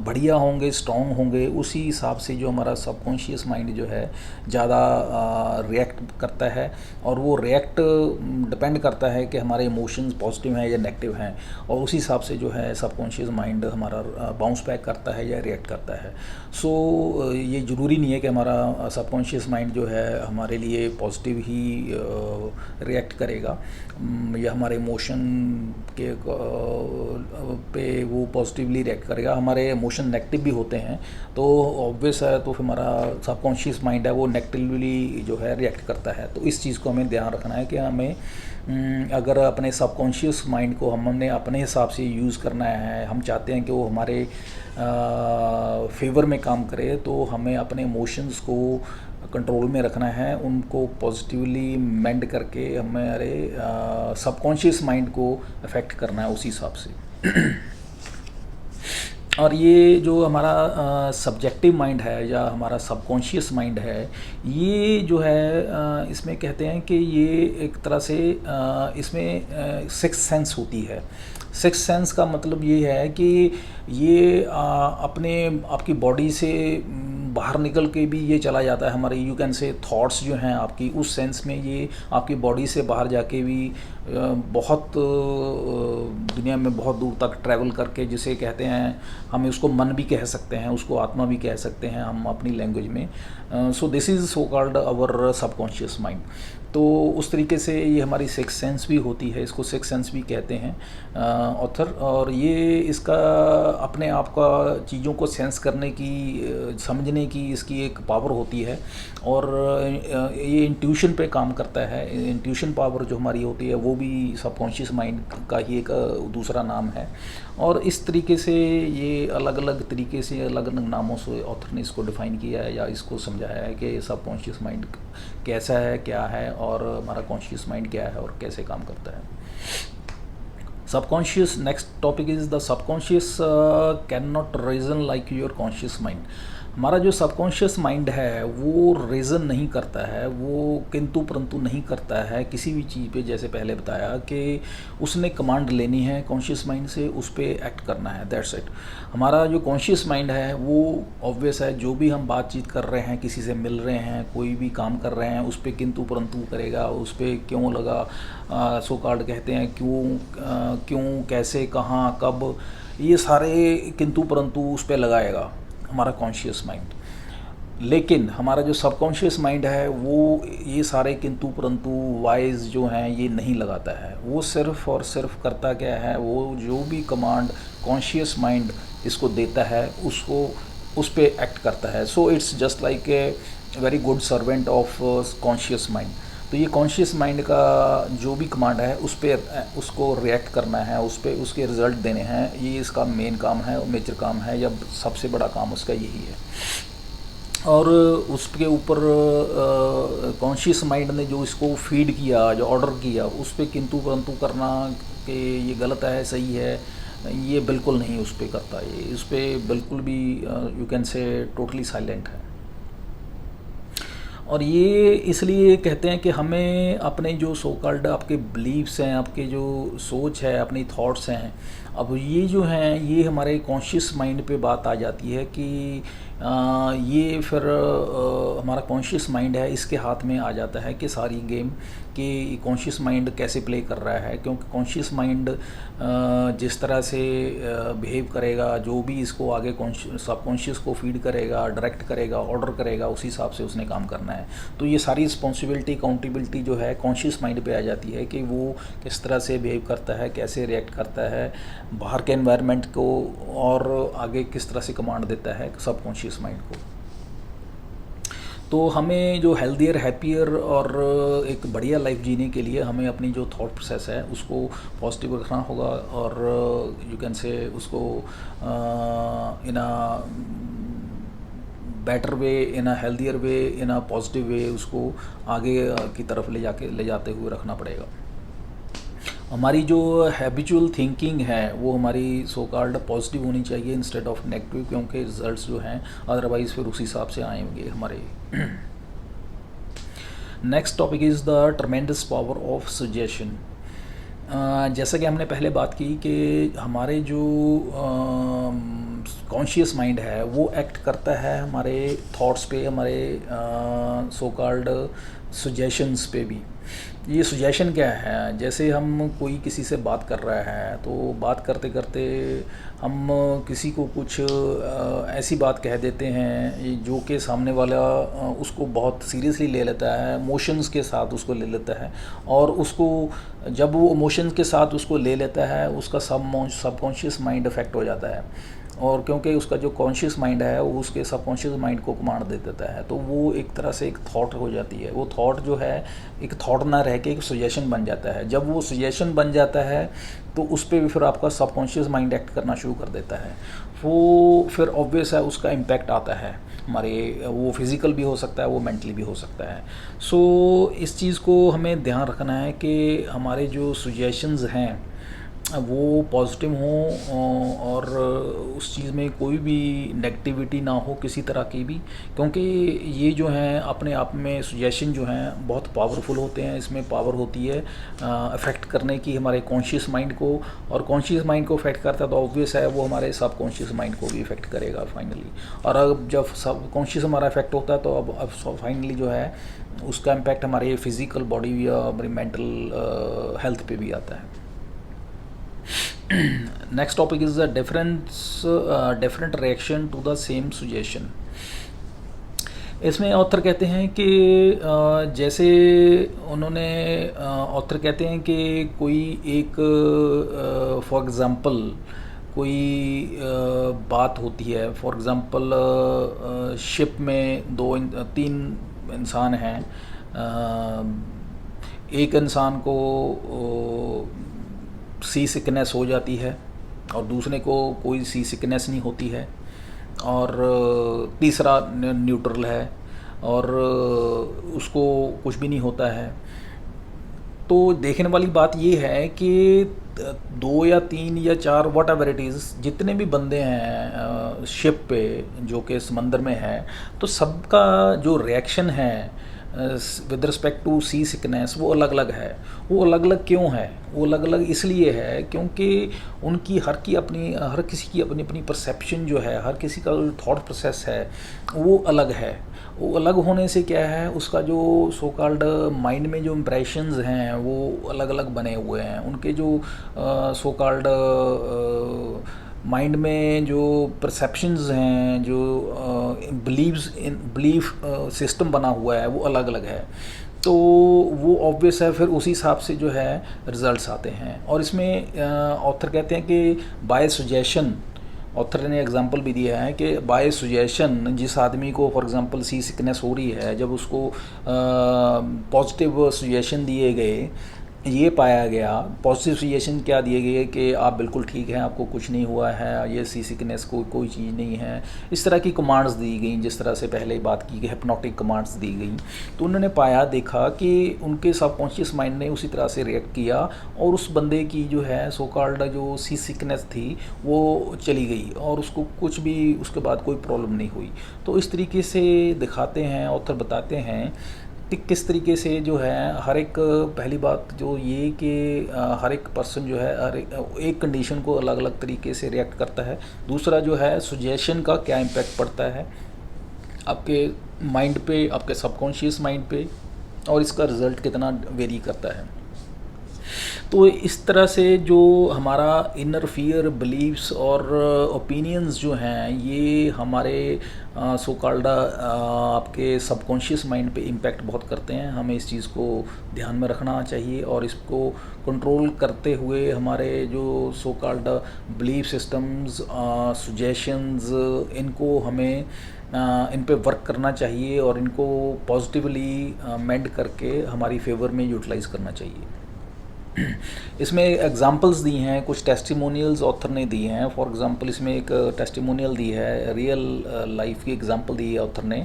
बढ़िया होंगे स्ट्रॉन्ग होंगे उसी हिसाब से जो हमारा सबकॉन्शियस माइंड जो है ज़्यादा रिएक्ट करता है, और वो रिएक्ट डिपेंड करता है कि हमारे इमोशंस पॉजिटिव हैं या नेगेटिव हैं, और उसी हिसाब से जो है सबकॉन्शियस माइंड हमारा बाउंस बैक करता है या रिएक्ट करता है। सो ये ज़रूरी नहीं है कि हमारा सबकॉन्शियस माइंड जो है हमारे लिए पॉजिटिव ही रिएक्ट करेगा या हमारे इमोशन के पे वो पॉजिटिवली रिएक्ट करेगा। हमारे इमोशन नेगेटिव भी होते हैं तो ऑब्वियस है, तो फिर हमारा सबकॉन्शियस माइंड है वो नेगेटिवली जो है रिएक्ट करता है। तो इस चीज़ को हमें ध्यान रखना है कि हमें अगर अपने सबकॉन्शियस माइंड को हमने अपने हिसाब से यूज़ करना है, हम चाहते हैं कि वो हमारे फेवर में काम करे, तो हमें अपने इमोशंस को कंट्रोल में रखना है, उनको पॉजिटिवली मेंड करके हमारे सबकॉन्शियस माइंड को अफेक्ट करना है उसी हिसाब से। और ये जो हमारा सब्जेक्टिव माइंड है या हमारा सबकॉन्शियस माइंड है ये जो है इसमें कहते हैं कि ये एक तरह से इसमें सिक्स्थ सेंस होती है। सिक्स्थ सेंस का मतलब ये है कि ये आपकी बॉडी से बाहर निकल के भी ये चला जाता है, हमारे यू कैन से थॉट्स जो हैं आपकी उस सेंस में ये आपकी बॉडी से बाहर जाके भी बहुत दुनिया में बहुत दूर तक ट्रैवल करके, जिसे कहते हैं हम उसको मन भी कह सकते हैं, उसको आत्मा भी कह सकते हैं हम अपनी लैंग्वेज में। So this is so called our subconscious mind. तो उस तरीके से ये हमारी सिक्स सेंस भी होती है, इसको सिक्स सेंस भी कहते हैं ऑथर। और ये इसका अपने आप का चीज़ों को सेंस करने की समझने की इसकी एक पावर होती है, और ये इंट्यूशन पे काम करता है। इंट्यूशन पावर जो हमारी होती है वो भी सबकॉन्शियस माइंड का ही एक दूसरा नाम है। और इस तरीके से ये अलग अलग तरीके से अलग अलग नामों से ऑथर ने इसको डिफ़ाइन किया है या इसको समझाया है कि सबकॉन्शियस माइंड कैसा है क्या है और हमारा कॉन्शियस माइंड क्या है और कैसे काम करता है। Subconscious next topic is the subconscious can not reason like your conscious mind. हमारा जो सबकॉन्शियस माइंड है वो रीज़न नहीं करता है, वो किंतु परंतु नहीं करता है किसी भी चीज़ पे। जैसे पहले बताया कि उसने कमांड लेनी है कॉन्शियस माइंड से, उस पर एक्ट करना है, दैट्स इट। हमारा जो कॉन्शियस माइंड है वो ऑब्वियस है, जो भी हम बातचीत कर रहे हैं, किसी से मिल रहे हैं, कोई भी काम कर रहे हैं, उस पर किंतु परंतु करेगा, उस पर क्यों लगा सो कॉल्ड कहते हैं क्यों कैसे कहाँ कब, ये सारे किंतु परंतु उस पर लगाएगा हमारा कॉन्शियस माइंड। लेकिन हमारा जो सबकॉन्शियस माइंड है वो ये सारे किंतु परंतु वाइज जो हैं ये नहीं लगाता है। वो सिर्फ और सिर्फ करता क्या है, वो जो भी कमांड कॉन्शियस माइंड इसको देता है उसको उस पर एक्ट करता है। So it's just like a very good servant of conscious mind. तो ये कॉन्शियस माइंड का जो भी कमांड है उस पर उसको रिएक्ट करना है, उस पर उसके रिज़ल्ट देने हैं, ये इसका मेन काम है, मेजर काम है, या सबसे बड़ा काम उसका यही है। और उसके ऊपर कॉन्शियस माइंड ने जो इसको फीड किया, जो ऑर्डर किया, उस पर किंतु परंतु करना कि ये गलत है सही है, ये बिल्कुल नहीं उस पर करता। ये उस पर बिल्कुल भी यू कैन से टोटली साइलेंट है। और ये इसलिए कहते हैं कि हमें अपने जो सो कॉल्ड आपके बिलीव्स हैं, आपके जो सोच है, अपनी थॉट्स हैं, अब ये जो हैं ये हमारे कॉन्शियस माइंड पे बात आ जाती है कि ये फिर हमारा कॉन्शियस माइंड है, इसके हाथ में आ जाता है कि सारी गेम कि कॉन्शियस माइंड कैसे प्ले कर रहा है, क्योंकि कॉन्शियस माइंड जिस तरह से बिहेव करेगा, जो भी इसको आगे सब कॉन्शियस को फीड करेगा, डायरेक्ट करेगा, ऑर्डर करेगा, उसी हिसाब से उसने काम करना है। तो ये सारी रिस्पॉन्सिबिलिटी, अकाउंटेबिलिटी जो है कॉन्शियस माइंड पे आ जाती है कि वो किस तरह से बिहेव करता है, कैसे रिएक्ट करता है बाहर के एनवायरनमेंट को, और आगे किस तरह से कमांड देता है सब कॉन्शियस माइंड को। तो हमें जो हेल्दियर, हैप्पियर और एक बढ़िया लाइफ जीने के लिए हमें अपनी जो थॉट प्रोसेस है उसको पॉजिटिव रखना होगा, और यू कैन से उसको in a better way, in a healthier way, in a positive way उसको आगे की तरफ ले जाते हुए रखना पड़ेगा। हमारी जो हैबिचुअल थिंकिंग है वो हमारी सो कॉल्ड पॉजिटिव होनी चाहिए इंस्टेड ऑफ नेगेटिव, क्योंकि रिजल्ट्स जो हैं अदरवाइज़ फिर उसी हिसाब से आएंगे हमारे। Next topic is the tremendous power of suggestion. जैसा कि हमने पहले बात की कि हमारे जो कॉन्शियस माइंड है वो एक्ट करता है हमारे थॉट्स पे, हमारे सो कॉल्ड सजेशंस पे भी। ये सजेशन क्या है, जैसे हम कोई किसी से बात कर रहा है तो बात करते करते हम किसी को कुछ ऐसी बात कह देते हैं जो कि सामने वाला उसको बहुत सीरियसली ले लेता है, इमोशंस के साथ उसको ले लेता है, और उसको जब वो इमोशंस के साथ उसको ले लेता है उसका सबकॉन्शियस माइंड अफेक्ट हो जाता है, और क्योंकि उसका जो कॉन्शियस माइंड है वो उसके सबकॉन्शियस माइंड को कमांड दे देता है, तो वो एक तरह से एक थॉट हो जाती है। वो थॉट जो है एक थॉट ना रह के एक सजेशन बन जाता है। जब वो सजेशन बन जाता है तो उस पर भी फिर आपका सबकॉन्शियस माइंड एक्ट करना शुरू कर देता है। वो फिर ऑब्वियस है उसका इम्पैक्ट आता है हमारे, वो फिज़िकल भी हो सकता है, वो मेंटली भी हो सकता है। सो इस चीज़ को हमें ध्यान रखना है कि हमारे जो सजेशंस हैं वो पॉजिटिव हों, और उस चीज़ में कोई भी नेगेटिविटी ना हो किसी तरह की भी, क्योंकि ये जो हैं अपने आप में सजेशन जो हैं बहुत पावरफुल होते हैं। इसमें पावर होती है अफेक्ट करने की हमारे कॉन्शियस माइंड को, और कॉन्शियस माइंड को अफेक्ट करता है तो ऑब्वियस है वो हमारे सब कॉन्शियस माइंड को भी इफेक्ट करेगा फाइनली। और अब जब सब कॉन्शियस हमारा इफेक्ट होता है तो अब फाइनली जो है उसका इम्पैक्ट हमारे फिज़िकल बॉडी या हमारी मेंटल हेल्थ पे भी आता है। Next topic is the different reaction to the same suggestion. इसमें ऑथर कहते हैं कि जैसे उन्होंने ऑथर कहते हैं कि कोई एक फॉर एग्ज़ाम्पल कोई बात होती है, फॉर एग्ज़ाम्पल शिप में तीन इंसान हैं, एक इंसान को सी सिकनेस हो जाती है और दूसरे को कोई सी सिकनेस नहीं होती है, और तीसरा न्यूट्रल है और उसको कुछ भी नहीं होता है। तो देखने वाली बात ये है कि 2 या 3 या 4 वट एवर इट इज़ जितने भी बंदे हैं शिप पे जो कि समंदर में है, तो सबका जो रिएक्शन है with respect to sea sickness वो अलग अलग है। वो अलग अलग क्यों है? वो अलग अलग इसलिए है क्योंकि उनकी हर किसी की अपनी अपनी परसेप्शन जो है, हर किसी का जो थॉट प्रोसेस है वो अलग है। वो अलग होने से क्या है, उसका जो सो कॉल्ड माइंड में जो इम्प्रेशंस हैं वो अलग अलग बने हुए हैं। उनके जो सो कॉल्ड माइंड में जो परसेप्शंस हैं, जो बिलीफ सिस्टम बना हुआ है वो अलग अलग है। तो वो ऑब्वियस है फिर उसी हिसाब से जो है रिजल्ट्स आते हैं। और इसमें ऑथर कहते हैं कि बाय सजेशन, ऑथर ने एग्जांपल भी दिया है कि बाय सजेशन जिस आदमी को फॉर एग्जांपल सी सिकनेस हो रही है, जब उसको पॉजिटिव सजेशन दिए गए, ये पाया गया पॉजिटिव सजेशन क्या दिए गए कि आप बिल्कुल ठीक हैं, आपको कुछ नहीं हुआ है, ये सी सिकनेस कोई चीज़ नहीं है, इस तरह की कमांड्स दी गई, जिस तरह से पहले बात की कि हिप्नोटिक कमांड्स दी गई। तो उन्होंने देखा कि उनके सबकॉन्शियस माइंड ने उसी तरह से रिएक्ट किया और उस बंदे की जो है सो कॉल्ड जो सी सिकनेस थी वो चली गई और उसको कुछ भी उसके बाद कोई प्रॉब्लम नहीं हुई। तो इस तरीके से दिखाते हैं, ऑथर बताते हैं कि किस तरीके से जो है हर एक, पहली बात जो ये कि हर एक पर्सन जो है हर एक कंडीशन को अलग अलग तरीके से रिएक्ट करता है। दूसरा जो है सजेशन का क्या इम्पैक्ट पड़ता है आपके माइंड पे, आपके सबकॉन्शियस माइंड पे, और इसका रिज़ल्ट कितना वेरी करता है। तो इस तरह से जो हमारा इनर फियर, बिलीव्स और ओपिनियंस जो हैं, ये हमारे सो कॉल्ड आपके सबकॉन्शियस माइंड पे इम्पैक्ट बहुत करते हैं। हमें इस चीज़ को ध्यान में रखना चाहिए और इसको कंट्रोल करते हुए हमारे जो so called belief systems, suggestions, इनको हमें इन पे वर्क करना चाहिए और इनको पॉजिटिवली मेंड करके हमारी फेवर में यूटिलाइज़ करना चाहिए। इसमें एग्जांपल्स दी हैं, कुछ टेस्टिमोनियल्स ऑथर ने दी हैं। फॉर एग्जांपल इसमें एक टेस्टिमोनियल दी है, रियल लाइफ की एग्जांपल दी है ऑथर ने,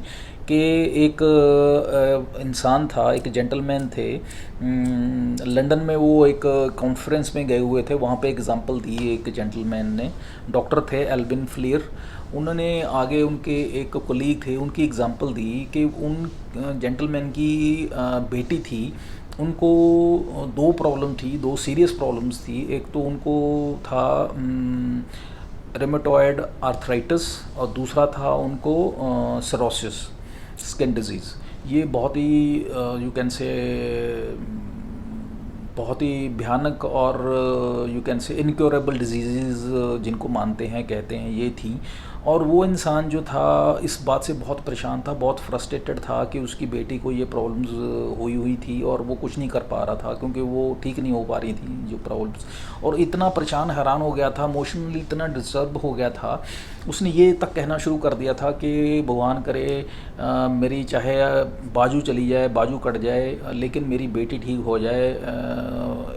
कि एक इंसान था, एक जेंटलमैन थे, लंदन में वो एक कॉन्फ्रेंस में गए हुए थे। वहाँ पे एग्जांपल दी एक जेंटलमैन ने, डॉक्टर थे एल्बिन फ्लेयर। उन्होंने आगे उनके एक कोलीग थे, उनकी एग्जांपल दी कि उन जेंटलमैन की बेटी थी, उनको दो प्रॉब्लम थी, दो सीरियस प्रॉब्लम्स थी। एक तो उनको था रेमेटॉयड आर्थराइटिस और दूसरा था उनको सिरोसिस, स्किन डिजीज़। ये बहुत ही यू कैन से बहुत ही भयानक और यू कैन से इनक्योरेबल डिजीज़ जिनको मानते हैं, कहते हैं, ये थी। और वो इंसान जो था इस बात से बहुत परेशान था, बहुत फ्रस्ट्रेटेड था कि उसकी बेटी को ये प्रॉब्लम्स हुई थी और वो कुछ नहीं कर पा रहा था क्योंकि वो ठीक नहीं हो पा रही थी जो प्रॉब्लम्स। और इतना परेशान, हैरान हो गया था, इमोशनली इतना डिस्टर्ब हो गया था, उसने ये तक कहना शुरू कर दिया था कि भगवान करे मेरी चाहे बाजू चली जाए, बाजू कट जाए, लेकिन मेरी बेटी ठीक हो जाए।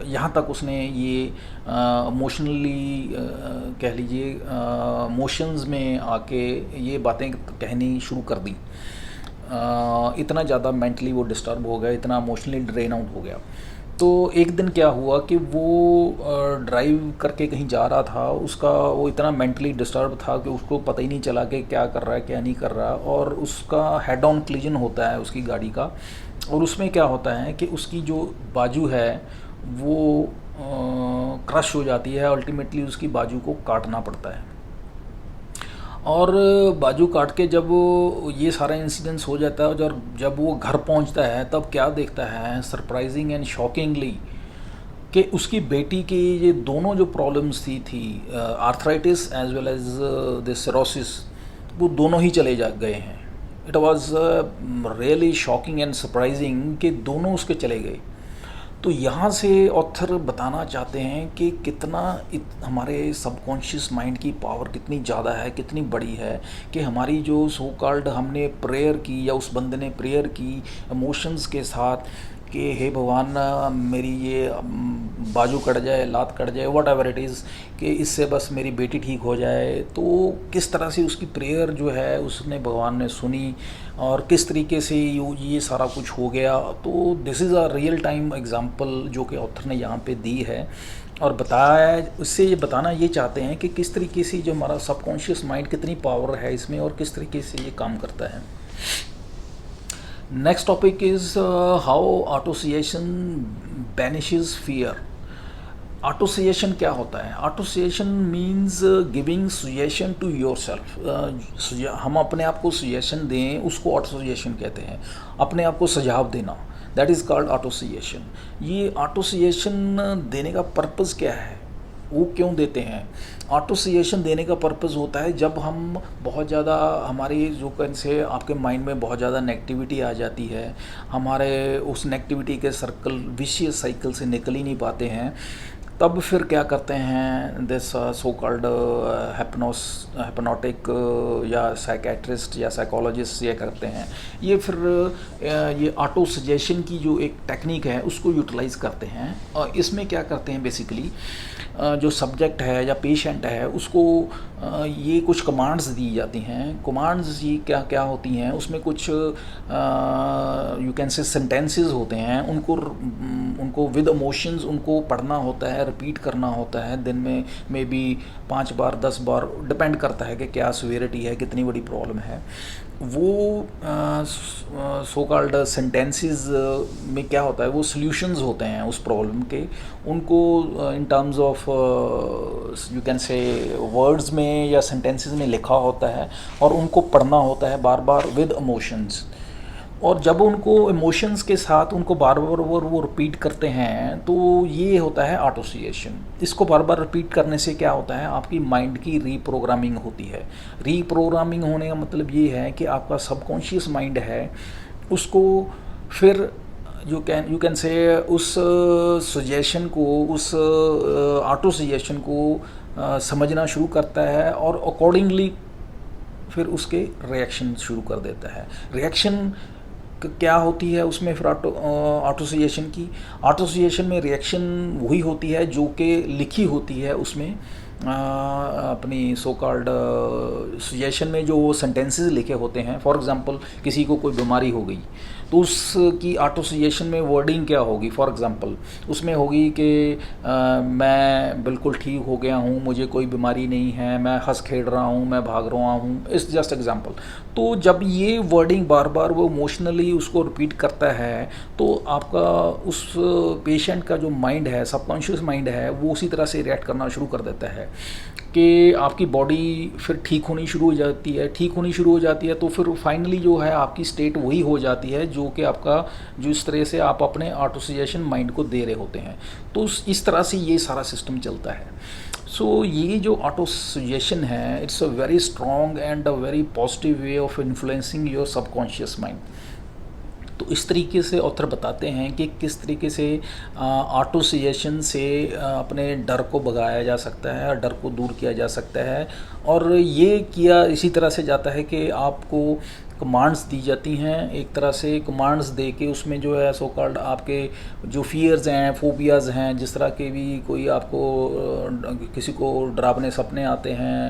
यहाँ तक उसने ये इमोशनली कह लीजिए इमोशंस में आके ये बातें कहनी शुरू कर दी। इतना ज़्यादा मेंटली वो डिस्टर्ब हो गया, इतना इमोशनली ड्रेन आउट हो गया। तो एक दिन क्या हुआ कि वो ड्राइव करके कहीं जा रहा था, उसका वो इतना मेंटली डिस्टर्ब था कि उसको पता ही नहीं चला कि क्या कर रहा है क्या नहीं कर रहा, और उसका हेड ऑन कोलिजन होता है उसकी गाड़ी का। और उसमें क्या होता है कि उसकी जो बाजू है वो क्रश हो जाती है, अल्टीमेटली उसकी बाजू को काटना पड़ता है। और बाजू काट के जब ये सारा इंसिडेंस हो जाता है और जब वो घर पहुंचता है तब क्या देखता है, सरप्राइजिंग एंड शॉकिंगली, कि उसकी बेटी की ये दोनों जो प्रॉब्लम्स थी arthritis as well as the cirrhosis, वो दोनों ही चले जा गए हैं। It was really shocking and surprising कि दोनों उसके चले गए। तो यहाँ से ऑथर बताना चाहते हैं कि कितना हमारे सबकॉन्शियस माइंड की पावर कितनी ज़्यादा है, कितनी बड़ी है, कि हमारी जो सो कॉल्ड हमने प्रेयर की या उस बंदे ने प्रेयर की इमोशंस के साथ कि हे भगवान मेरी ये बाजू कट जाए, लात कट जाए, वट एवर इट इज़, कि इससे बस मेरी बेटी ठीक हो जाए। तो किस तरह से उसकी प्रेयर जो है उसने भगवान ने सुनी और किस तरीके से ये सारा कुछ हो गया। तो this is a real time example जो कि ऑथर ने यहाँ पे दी है और बताया है। उससे ये बताना ये चाहते हैं कि किस तरीके से जो हमारा सबकॉन्शियस माइंड, कितनी पावर है इसमें और किस तरीके से ये काम करता है। Next topic is how association banishes fear. Association क्या होता है? Association means giving suggestion to yourself. हम अपने आप को सजेशन दें, उसको एसोसिएशन कहते हैं। अपने आप को सुझाव देना, दैट इज़ कॉल्ड एसोसिएशन। ये एसोसिएशन देने का पर्पज़ क्या है, वो क्यों देते हैं? एसोसिएशन देने का पर्पज़ होता है जब हम बहुत ज़्यादा, हमारी जो कैसे आपके माइंड में बहुत ज़्यादा नेगेटिविटी आ जाती है, हमारे उस नेगेटिविटी के सर्कल, विशियस साइकिल से निकल ही नहीं पाते हैं, तब फिर क्या करते हैं, दिस सो कॉल्ड हिप्नोटिक या साइकेट्रिस्ट या साइकोलॉजिस्ट ये करते हैं, ये फिर ये ऑटो सजेशन की जो एक टेक्निक है उसको यूटिलाइज़ करते हैं। और इसमें क्या करते हैं, बेसिकली जो सब्जेक्ट है या पेशेंट है उसको ये कुछ कमांड्स दी जाती हैं। कमांड्स ये क्या क्या होती हैं, उसमें कुछ यू कैन से सेंटेंसेस होते हैं, उनको विद इमोशंस उनको पढ़ना होता है, रिपीट करना होता है दिन में may be 5 bar 10 bar, depend करता है कि क्या सीवियरिटी है, कितनी बड़ी प्रॉब्लम है। वो सो कॉल्ड सेंटेंसेस में क्या होता है, वो सॉल्यूशंस होते हैं उस प्रॉब्लम के, उनको in terms of you can से वर्ड्स में या सेंटेंसेस में लिखा होता है और उनको पढ़ना होता है बार बार विद इमोशंस। और जब उनको इमोशंस के साथ उनको बार बार वो रिपीट करते हैं तो ये होता है ऑटोसिएशन। इसको बार बार रिपीट करने से क्या होता है, आपकी माइंड की रीप्रोग्रामिंग होती है। रीप्रोग्रामिंग होने का मतलब ये है कि आपका सबकॉन्शियस माइंड है उसको फिर यू कैन से उस सजेशन को, उस ऑटो सजेशन को समझना शुरू करता है और अकॉर्डिंगली फिर उसके रिएक्शन शुरू कर देता है। रिएक्शन क्या होती है उसमें फिर ऑटोसिएशन की, ऑटोसिएशन में रिएक्शन वही होती है जो कि लिखी होती है उसमें अपनी सो कॉल्ड सजेशन में जो सेंटेंसेस लिखे होते हैं। फॉर एग्जांपल किसी को कोई बीमारी हो गई तो उसकी ऑटोसिएशन में वर्डिंग क्या होगी, फॉर एग्जांपल उसमें होगी कि मैं बिल्कुल ठीक हो गया हूँ, मुझे कोई बीमारी नहीं है, मैं हंस खेल रहा हूँ, मैं भाग रहा हूँ, इस जस्ट एग्जांपल। तो जब ये वर्डिंग बार बार वो इमोशनली उसको रिपीट करता है तो आपका उस पेशेंट का जो माइंड है, सबकॉन्शियस माइंड है, वो उसी तरह से रिएक्ट करना शुरू कर देता है कि आपकी बॉडी फिर ठीक होनी शुरू हो जाती है। ठीक होनी शुरू हो जाती है तो फिर फाइनली जो है आपकी स्टेट वही हो जाती है जो कि आपका, जो इस तरह से आप अपने ऑटोसिएशन माइंड को दे रहे होते हैं। तो इस तरह से ये सारा सिस्टम चलता है। सो ये जो ऑटोसिएशन है, it's a very strong and a very positive way of influencing your subconscious mind. तो इस तरीके से ऑथर बताते हैं कि किस तरीके से ऑटोसिएशन से अपने डर को भगाया जा सकता है और डर को दूर किया जा सकता है। और ये किया इसी तरह से जाता है कि आपको कमांड्स दी जाती हैं, एक तरह से कमांड्स दे के उसमें जो है सो कॉल्ड आपके जो फियर्स हैं, फोबियाज़ हैं, जिस तरह के भी कोई आपको किसी को डरावने सपने आते हैं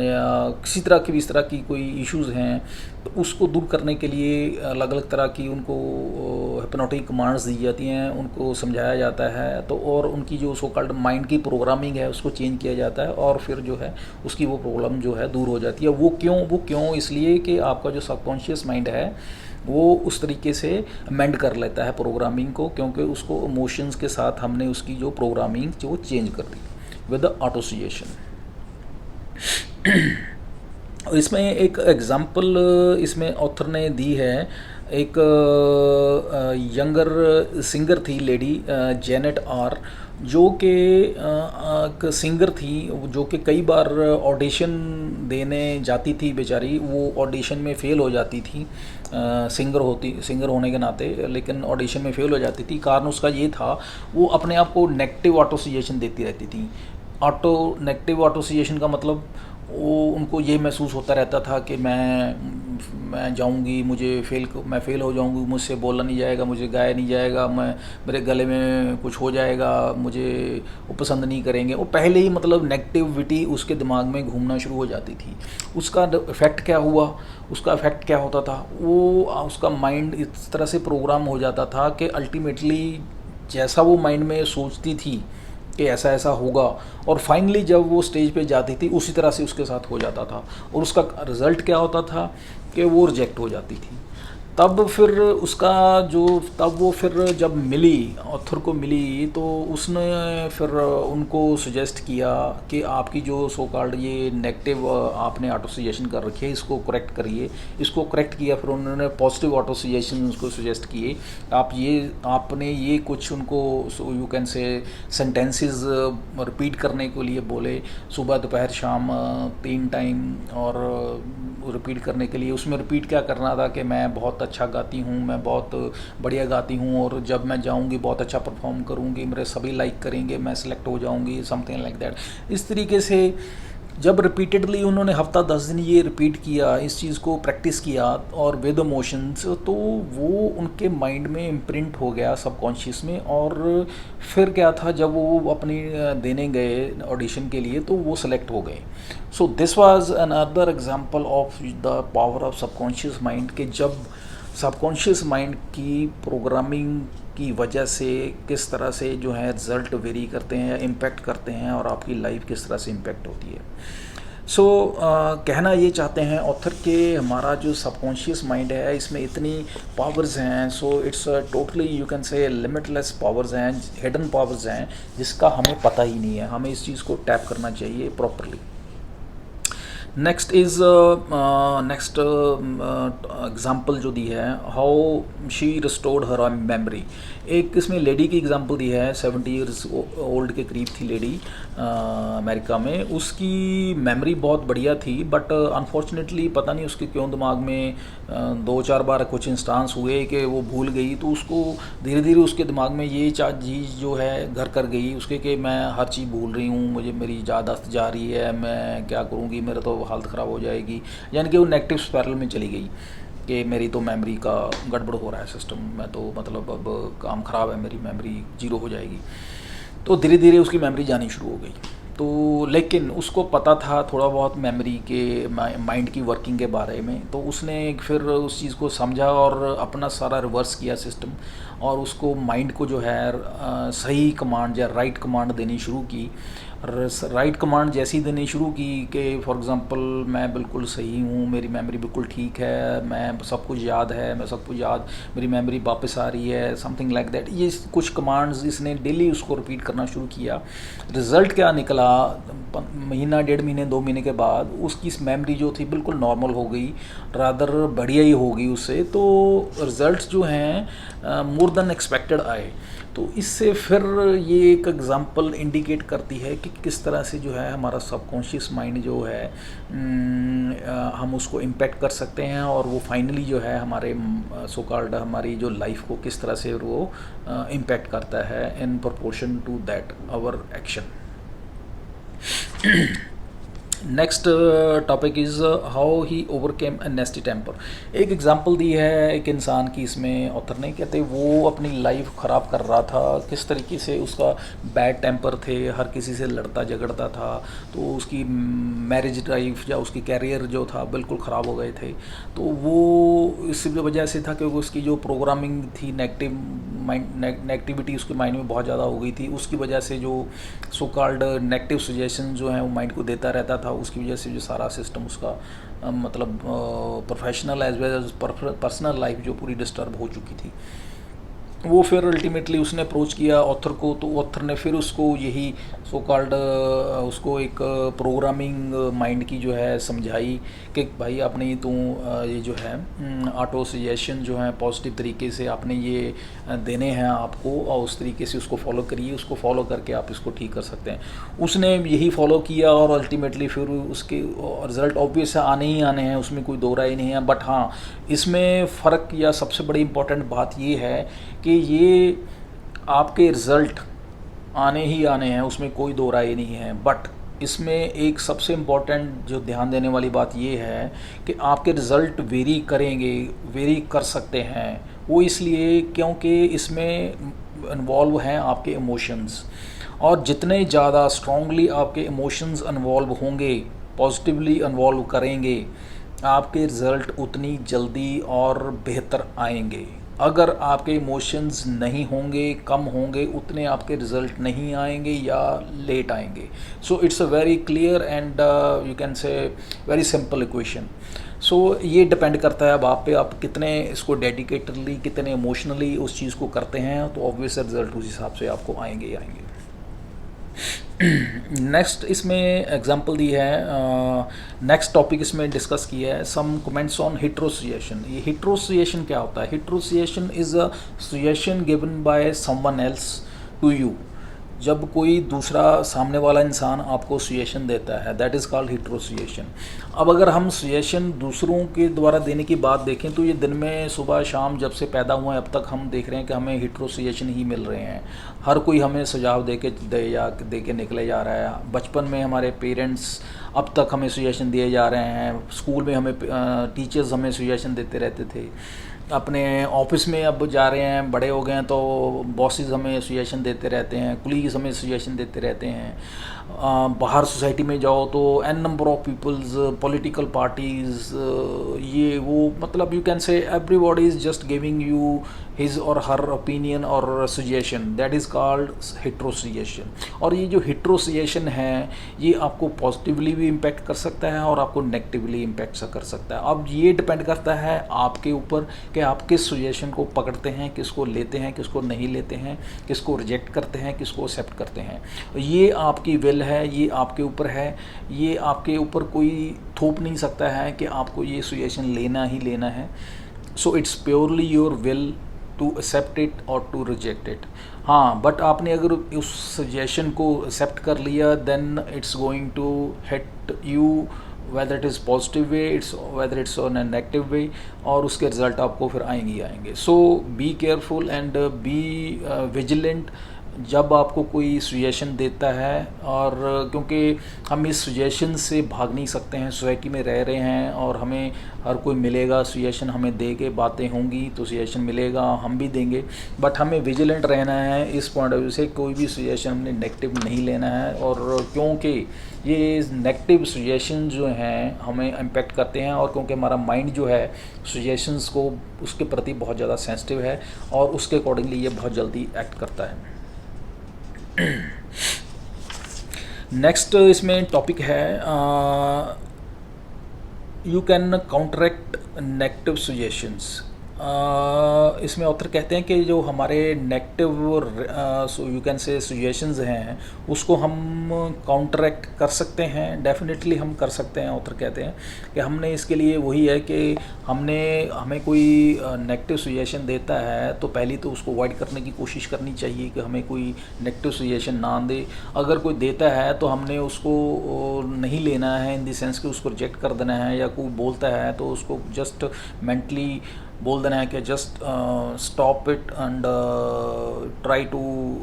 या किसी तरह की भी इस तरह की कोई इश्यूज़ हैं, तो उसको दूर करने के लिए अलग अलग तरह की उनको हिप्नोटिक कमांड्स दी जाती हैं, उनको समझाया जाता है। तो और उनकी जो सो कॉल्ड माइंड की प्रोग्रामिंग है उसको चेंज किया जाता है और फिर जो है उसकी वो प्रॉब्लम जो है दूर हो जाती है। वो क्यों इसलिए कि आपका जो सबकॉन्शियस माइंड है वो उस तरीके से अमेंड कर लेता है प्रोग्रामिंग को, क्योंकि उसको इमोशंस के साथ हमने उसकी जो प्रोग्रामिंग जो चेंज कर दी विद द ऑटोसिएशन। इसमें एक एग्जांपल इसमें ऑथर ने दी है। एक यंगर सिंगर थी लेडी जेनेट आर, जो कि एक सिंगर थी जो कि कई बार ऑडिशन देने जाती थी बेचारी। वो ऑडिशन में फ़ेल हो जाती थी सिंगर होने के नाते, लेकिन ऑडिशन में फ़ेल हो जाती थी। कारण उसका ये था, वो अपने आप को नेगेटिव ऑटोसिएशन देती रहती थी। नेगेटिव ऑटोसिएशन का मतलब वो उनको ये महसूस होता रहता था कि मैं जाऊंगी, मैं फ़ेल हो जाऊंगी, मुझसे बोला नहीं जाएगा, मुझे गाया नहीं जाएगा, मेरे गले में कुछ हो जाएगा, मुझे वो पसंद नहीं करेंगे। वो पहले ही मतलब नेगेटिविटी उसके दिमाग में घूमना शुरू हो जाती थी। उसका इफ़ेक्ट क्या हुआ, उसका इफ़ेक्ट क्या होता था, वो उसका माइंड इस तरह से प्रोग्राम हो जाता था कि अल्टीमेटली जैसा वो माइंड में सोचती थी कि ऐसा ऐसा होगा, और फाइनली जब वो स्टेज पे जाती थी उसी तरह से उसके साथ हो जाता था। और उसका रिज़ल्ट क्या होता था कि वो रिजेक्ट हो जाती थी। तब वो फिर जब मिली, ऑथर को मिली, तो उसने फिर उनको सजेस्ट किया कि आपकी जो सो कॉल्ड ये नेगेटिव आपने ऑटोसिएशन कर रखी है, इसको करेक्ट करिए। इसको करेक्ट किया, फिर उन्होंने पॉजिटिव ऑटोसिएशन उसको सजेस्ट किए। आपने ये कुछ उनको यू कैन से सेंटेंसेस रिपीट करने के लिए बोले, सुबह दोपहर शाम 3 टाइम, और रिपीट करने के लिए उसमें रिपीट क्या करना था कि मैं बहुत अच्छा गाती हूँ, मैं बहुत बढ़िया गाती हूँ, और जब मैं जाऊँगी बहुत अच्छा परफॉर्म करूँगी, मेरे सभी लाइक करेंगे, मैं सेलेक्ट हो जाऊँगी, समथिंग लाइक दैट। इस तरीके से जब रिपीटेडली उन्होंने हफ्ता 10 दिन ये रिपीट किया, इस चीज़ को प्रैक्टिस किया और विद इमोशंस, तो वो उनके माइंड में इम्प्रिंट हो गया सबकॉन्शियस में। और फिर क्या था, जब वो अपनी देने गए ऑडिशन के लिए तो वो सेलेक्ट हो गए। So this was another example of the power of subconscious mind, के जब सबकॉन्शियस माइंड की प्रोग्रामिंग की वजह से किस तरह से जो है रिज़ल्ट वेरी करते हैं, इम्पेक्ट करते हैं, और आपकी लाइफ किस तरह से इम्पेक्ट होती है। सो कहना ये चाहते हैं ऑथर के हमारा जो सबकॉन्शियस माइंड है इसमें इतनी पावर्स हैं, so it's totally you can से लिमिटलेस पावर्स हैं, हिडन पावर्स हैं जिसका हमें पता ही नहीं है। हमें इस चीज़ को टैप करना चाहिए properly. Next is next example जो दी है, how she restored her memory. एक इसमें लेडी की एग्ज़ाम्पल दी है, 70 ईयर्स ओल्ड के करीब थी लेडी, अमेरिका में। उसकी मेमोरी बहुत बढ़िया थी, बट अनफॉर्चुनेटली पता नहीं उसके क्यों दिमाग में 2-4 बार कुछ इंस्टांस हुए कि वो भूल गई, तो उसको धीरे धीरे उसके दिमाग में ये चीज़ जो है घर कर गई उसके कि मैं हर चीज़ भूल रही हूँ, मुझे मेरी याददाश्त जा रही है, मैं क्या करूँगी, मेरा तो हालत ख़राब हो जाएगी। यानी कि वो नेगेटिव स्पायरल में चली गई कि मेरी तो मेमोरी का गड़बड़ हो रहा है सिस्टम, मैं तो मतलब अब काम ख़राब है, मेरी मेमोरी जीरो हो जाएगी। तो धीरे धीरे उसकी मेमोरी जानी शुरू हो गई। तो लेकिन उसको पता था थोड़ा बहुत मेमोरी के माइंड की वर्किंग के बारे में, तो उसने फिर उस चीज़ को समझा और अपना सारा रिवर्स किया सिस्टम, और उसको माइंड को जो है सही कमांड या राइट कमांड देनी शुरू की। राइट कमांड जैसी देनी शुरू की कि फॉर एग्ज़ाम्पल मैं बिल्कुल सही हूँ, मेरी मेमोरी बिल्कुल ठीक है, मैं सब कुछ याद है, मैं सब कुछ याद, मेरी मेमोरी वापस आ रही है, समथिंग लाइक दैट। ये कुछ कमांड्स इसने डेली उसको रिपीट करना शुरू किया। रिज़ल्ट क्या निकला, महीना, 1.5 महीने, 2 महीने के बाद उसकी मेमोरी जो थी बिल्कुल नॉर्मल हो गई, रादर बढ़िया ही हो गई उससे। तो रिज़ल्ट जो हैं मोर देन एक्सपेक्टेड आए। तो इससे फिर ये एक एग्ज़ाम्पल इंडिकेट करती है कि किस तरह से जो है हमारा सबकॉन्शियस माइंड जो है हम उसको इम्पेक्ट कर सकते हैं, और वो फाइनली जो है हमारे सो कॉल्ड हमारी जो लाइफ को किस तरह से वो इम्पेक्ट करता है in proportion to that our action. Next topic is how he overcame a nasty temper. एक एग्जांपल दी है एक इंसान की, इसमें ऑथर ने कहते वो अपनी लाइफ ख़राब कर रहा था, किस तरीके से उसका बैड टेम्पर थे, हर किसी से लड़ता झगड़ता था, तो उसकी मैरिज लाइफ या उसकी कैरियर जो था बिल्कुल ख़राब हो गए थे। तो वो इस वजह से था क्योंकि उसकी जो प्रोग्रामिंग थी नेगेटिविटी उसके माइंड में बहुत ज़्यादा हो गई थी। उसकी वजह से जो सो कॉल्ड नेगेटिव सजेशन जो है वो माइंड को देता रहता था, उसकी वजह से जो सारा सिस्टम उसका मतलब professional as well as personal life जो पूरी डिस्टर्ब हो चुकी थी। वो फिर अल्टीमेटली उसने अप्रोच किया ऑथर को, तो ऑथर ने फिर उसको यही सो कॉल्ड उसको एक प्रोग्रामिंग माइंड की जो है समझाई कि भाई आपने तू ये जो है ऑटो सजेशन जो है पॉजिटिव तरीके से आपने ये देने हैं आपको, और उस तरीके से उसको फॉलो करिए, उसको फॉलो करके आप इसको ठीक कर सकते हैं। उसने यही फॉलो किया और अल्टीमेटली फिर उसके रिज़ल्ट ऑब्वियस आने ही आने हैं, उसमें कोई दो राय नहीं है। बट हाँ, इसमें फ़र्क या सबसे बड़ी इम्पॉर्टेंट बात ये है कि ये आपके रिज़ल्ट आने ही आने हैं, उसमें कोई दो राय नहीं है। बट इसमें एक सबसे इम्पॉर्टेंट जो ध्यान देने वाली बात ये है कि आपके रिज़ल्ट वेरी करेंगे, वेरी कर सकते हैं। वो इसलिए क्योंकि इसमें इन्वॉल्व हैं आपके इमोशंस, और जितने ज़्यादा स्ट्रॉन्गली आपके इमोशंस इन्वॉल्व होंगे, पॉजिटिवली इन्वॉल्व करेंगे, आपके रिज़ल्ट उतनी जल्दी और बेहतर आएंगे। अगर आपके इमोशंस नहीं होंगे, कम होंगे, उतने आपके रिज़ल्ट नहीं आएंगे या लेट आएंगे। So it's a very clear and you can say very simple equation. सो ये डिपेंड करता है अब आप पे, आप कितने इसको डेडिकेटेडली, कितने इमोशनली उस चीज़ को करते हैं, तो ऑब्वियस रिज़ल्ट उस हिसाब से आपको आएंगे ही आएंगे। नेक्स्ट इसमें एग्जांपल दी है, नेक्स्ट टॉपिक इसमें डिस्कस किया है, सम कमेंट्स ऑन हेटेरोसिएशन। ये हेटेरोसिएशन क्या होता है? Heterosuggestion is a suggestion given by someone else to you. जब कोई दूसरा सामने वाला इंसान आपको सजेशन देता है, दैट इज़ कॉल्ड हेटेरोसिएशन। अब अगर हम सजेशन दूसरों के द्वारा देने की बात देखें तो ये दिन में सुबह शाम जब से पैदा हुए अब तक हम देख रहे हैं कि हमें हेटेरोसिएशन ही मिल रहे हैं। हर कोई हमें सुझाव दे के निकले जा रहा है। बचपन में हमारे पेरेंट्स अब तक हमें सजेशन दिए जा रहे हैं, स्कूल में हमें टीचर्स हमें सजेशन देते रहते थे, अपने ऑफिस में अब जा रहे हैं, बड़े हो गए हैं, तो बॉसेस हमें सजेशन देते रहते हैं, कुलीग्स हमें सजेशन देते रहते हैं। बाहर सोसाइटी में जाओ तो an number of peoples, political parties, ये वो, मतलब you can say everybody is just giving you his और हर ओपिनियन और suggestion, that is called heterosuggestion. और ये जो हेट्रोसजेशन है ये आपको पॉजिटिवली भी इम्पेक्ट कर सकता है और आपको नेगेटिवली इम्पेक्ट कर सकता है। अब ये डिपेंड करता है आपके ऊपर कि आप किस सजेशन को पकड़ते हैं, किसको लेते हैं, किसको नहीं लेते हैं, किसको रिजेक्ट करते हैं, किसको एक्सेप्ट करते हैं। ये आपकी विल है, ये आपके ऊपर है, ये आपके ऊपर कोई थोप नहीं सकता है कि आपको ये सजेशन लेना ही लेना है। So it's purely your will to accept it और टू रिजेक्ट इट। हाँ, बट आपने अगर उस सजेशन को एक्सेप्ट कर लिया then it's going to hit you whether it is positive way, whether it's on a negative way, और उसके रिज़ल्ट आपको फिर आएंगे ही आएंगे। So be careful and be vigilant जब आपको कोई सजेशन देता है। और क्योंकि हम इस सजेशन से भाग नहीं सकते हैं, सोसाइटी में रह रहे हैं और हमें हर कोई मिलेगा सजेशन, हमें दे के बातें होंगी तो सजेशन मिलेगा, हम भी देंगे, बट हमें विजिलेंट रहना है। इस पॉइंट ऑफ व्यू से कोई भी सजेशन हमने नेगेटिव नहीं लेना है। और क्योंकि ये नेगेटिव सजेशन जो हैं हमें इम्पेक्ट करते हैं, और क्योंकि हमारा माइंड जो है सजेशंस को उसके प्रति बहुत ज़्यादा सेंसिटिव है और उसके अकॉर्डिंगली ये बहुत जल्दी एक्ट करता है। नेक्स्ट इसमें टॉपिक है you can counteract negative suggestions. इसमें ऑथर कहते हैं कि जो हमारे नेगेटिव यू कैन से सजेशंस हैं उसको हम काउंटरैक्ट कर सकते हैं, डेफिनेटली हम कर सकते हैं। ऑथर कहते हैं कि हमने इसके लिए वही है कि हमें कोई नेगेटिव सजेशन देता है तो पहले तो उसको अवॉइड करने की कोशिश करनी चाहिए कि हमें कोई नेगेटिव सजेशन ना दे। अगर कोई देता है तो हमने उसको नहीं लेना है, इन द सेंस कि उसको रिजेक्ट कर देना है, या कोई बोलता है तो उसको जस्ट मेंटली बोल देना है कि just stop it and try to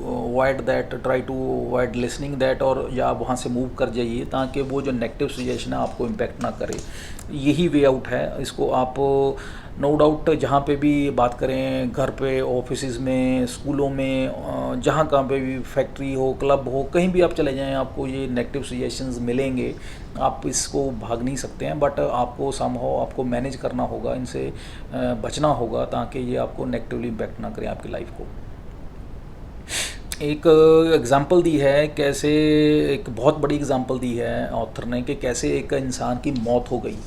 avoid that, try to avoid listening that, और या वहाँ से मूव कर जाइए ताकि वो जो नेगेटिव सजेशन है आपको इम्पेक्ट ना करे। यही वे आउट है। इसको आप नो डाउट जहाँ पे भी बात करें, घर पे, ऑफिस में, स्कूलों में, जहाँ कहाँ पे भी, फैक्ट्री हो, क्लब हो, कहीं भी आप चले जाएं आपको ये नेगेटिव सजेशंस मिलेंगे। आप इसको भाग नहीं सकते हैं, बट आपको समहाउ आपको मैनेज करना होगा, इनसे बचना होगा ताकि ये आपको नेगेटिवली इम्पेक्ट ना करें आपकी लाइफ को। एक एग्ज़ाम्पल दी है कैसे, एक बहुत बड़ी एग्ज़ाम्पल दी है ऑथर ने कि कैसे एक इंसान की मौत हो गई।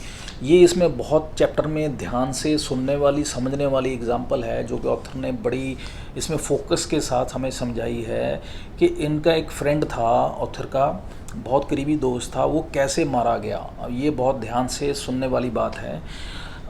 ये इसमें बहुत चैप्टर में ध्यान से सुनने वाली, समझने वाली एग्ज़ाम्पल है जो कि ऑथर ने बड़ी इसमें फोकस के साथ हमें समझाई है कि इनका एक फ्रेंड था, ऑथर का बहुत करीबी दोस्त था, वो कैसे मारा गया। ये बहुत ध्यान से सुनने वाली बात है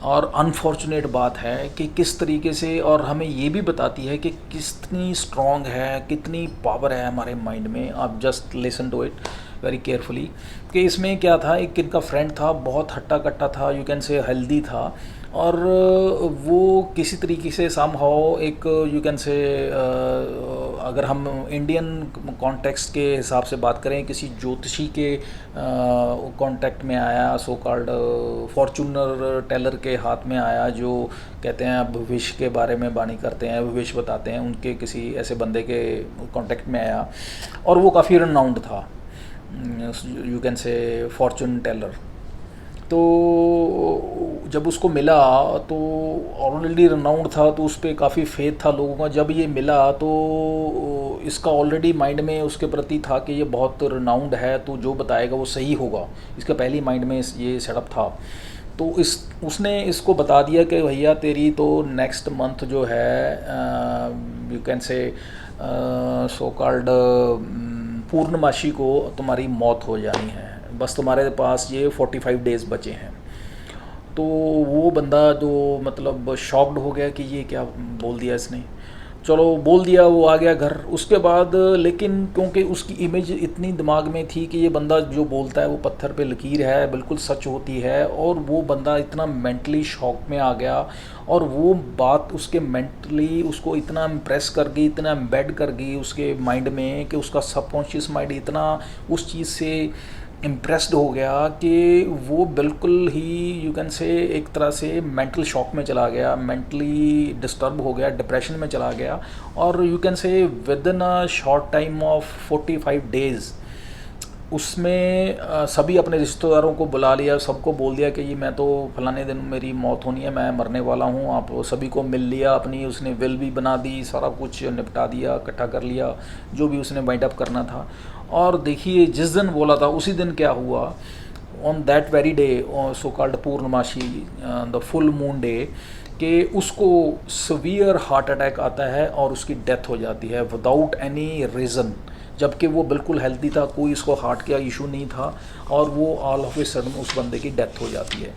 और अनफॉर्चुनेट बात है कि किस तरीके से, और हमें ये भी बताती है कि कितनी स्ट्रॉन्ग है, कितनी पावर है हमारे माइंड में। आप just listen to it very carefully कि इसमें क्या था। एक इनका फ्रेंड था, बहुत हट्टा कट्टा था, यू कैन से हेल्दी था, और वो किसी तरीके से समहाउ एक यू कैन से अगर हम इंडियन कॉन्टेक्स्ट के हिसाब से बात करें, किसी ज्योतिषी के कॉन्टेक्ट में आया, सो कॉल्ड फॉर्चूनर टेलर के हाथ में आया, जो कहते हैं भविष्य के बारे में वाणी करते हैं, भविष्य बताते हैं, उनके किसी ऐसे बंदे के कॉन्टेक्ट में आया और वो काफ़ी रनाउंड था, यू कैन से फॉर्चून टेलर। तो जब उसको मिला तो ऑलरेडी रनाउंड था, तो उस पर काफ़ी फेथ था लोगों का। जब ये मिला तो इसका ऑलरेडी माइंड में उसके प्रति था कि ये बहुत रनाउंड है, तो जो बताएगा वो सही होगा, इसका पहली माइंड में ये सेटअप था। तो उसने इसको बता दिया कि भैया तेरी तो नेक्स्ट मंथ जो है यू कैन से सो कॉल्ड पूर्णमासी को तुम्हारी मौत हो जानी है, बस तुम्हारे पास ये 45 डेज़ बचे हैं। तो वो बंदा जो मतलब शॉक्ड हो गया कि ये क्या बोल दिया इसने। चलो बोल दिया, वो आ गया घर। उसके बाद लेकिन क्योंकि उसकी इमेज इतनी दिमाग में थी कि ये बंदा जो बोलता है वो पत्थर पे लकीर है, बिल्कुल सच होती है, और वो बंदा इतना मेंटली शॉक में आ गया और वो बात उसके मेंटली उसको इतना इम्प्रेस कर गई, इतना एम्बेड कर गई उसके माइंड में कि उसका सबकॉन्शियस माइंड इतना उस चीज़ से इम्प्रेस्ड हो गया कि वो बिल्कुल ही यू कैन से एक तरह से मेंटल शॉक में चला गया, मेंटली डिस्टर्ब हो गया, डिप्रेशन में चला गया। और यू कैन से with in a short time of 45 days उसमें सभी अपने रिश्तेदारों को बुला लिया, सबको बोल दिया कि ये मैं तो फलाने दिन मेरी मौत होनी है, मैं मरने वाला हूँ, आप सभी को मिल लिया, अपनी उसने विल भी बना दी, सारा कुछ निपटा दिया, इकट्ठा कर लिया जो भी उसने वाइंड अप करना था। और देखिए जिस दिन बोला था उसी दिन क्या हुआ, on that very day, so called पूर्णमासी, द फुल मून डे, कि उसको सवियर हार्ट अटैक आता है और उसकी डेथ हो जाती है विदाउट एनी रीज़न, जबकि वो बिल्कुल हेल्दी था, कोई इसको हार्ट का इशू नहीं था, और वो ऑल ऑफ ए सडन उस बंदे की डेथ हो जाती है।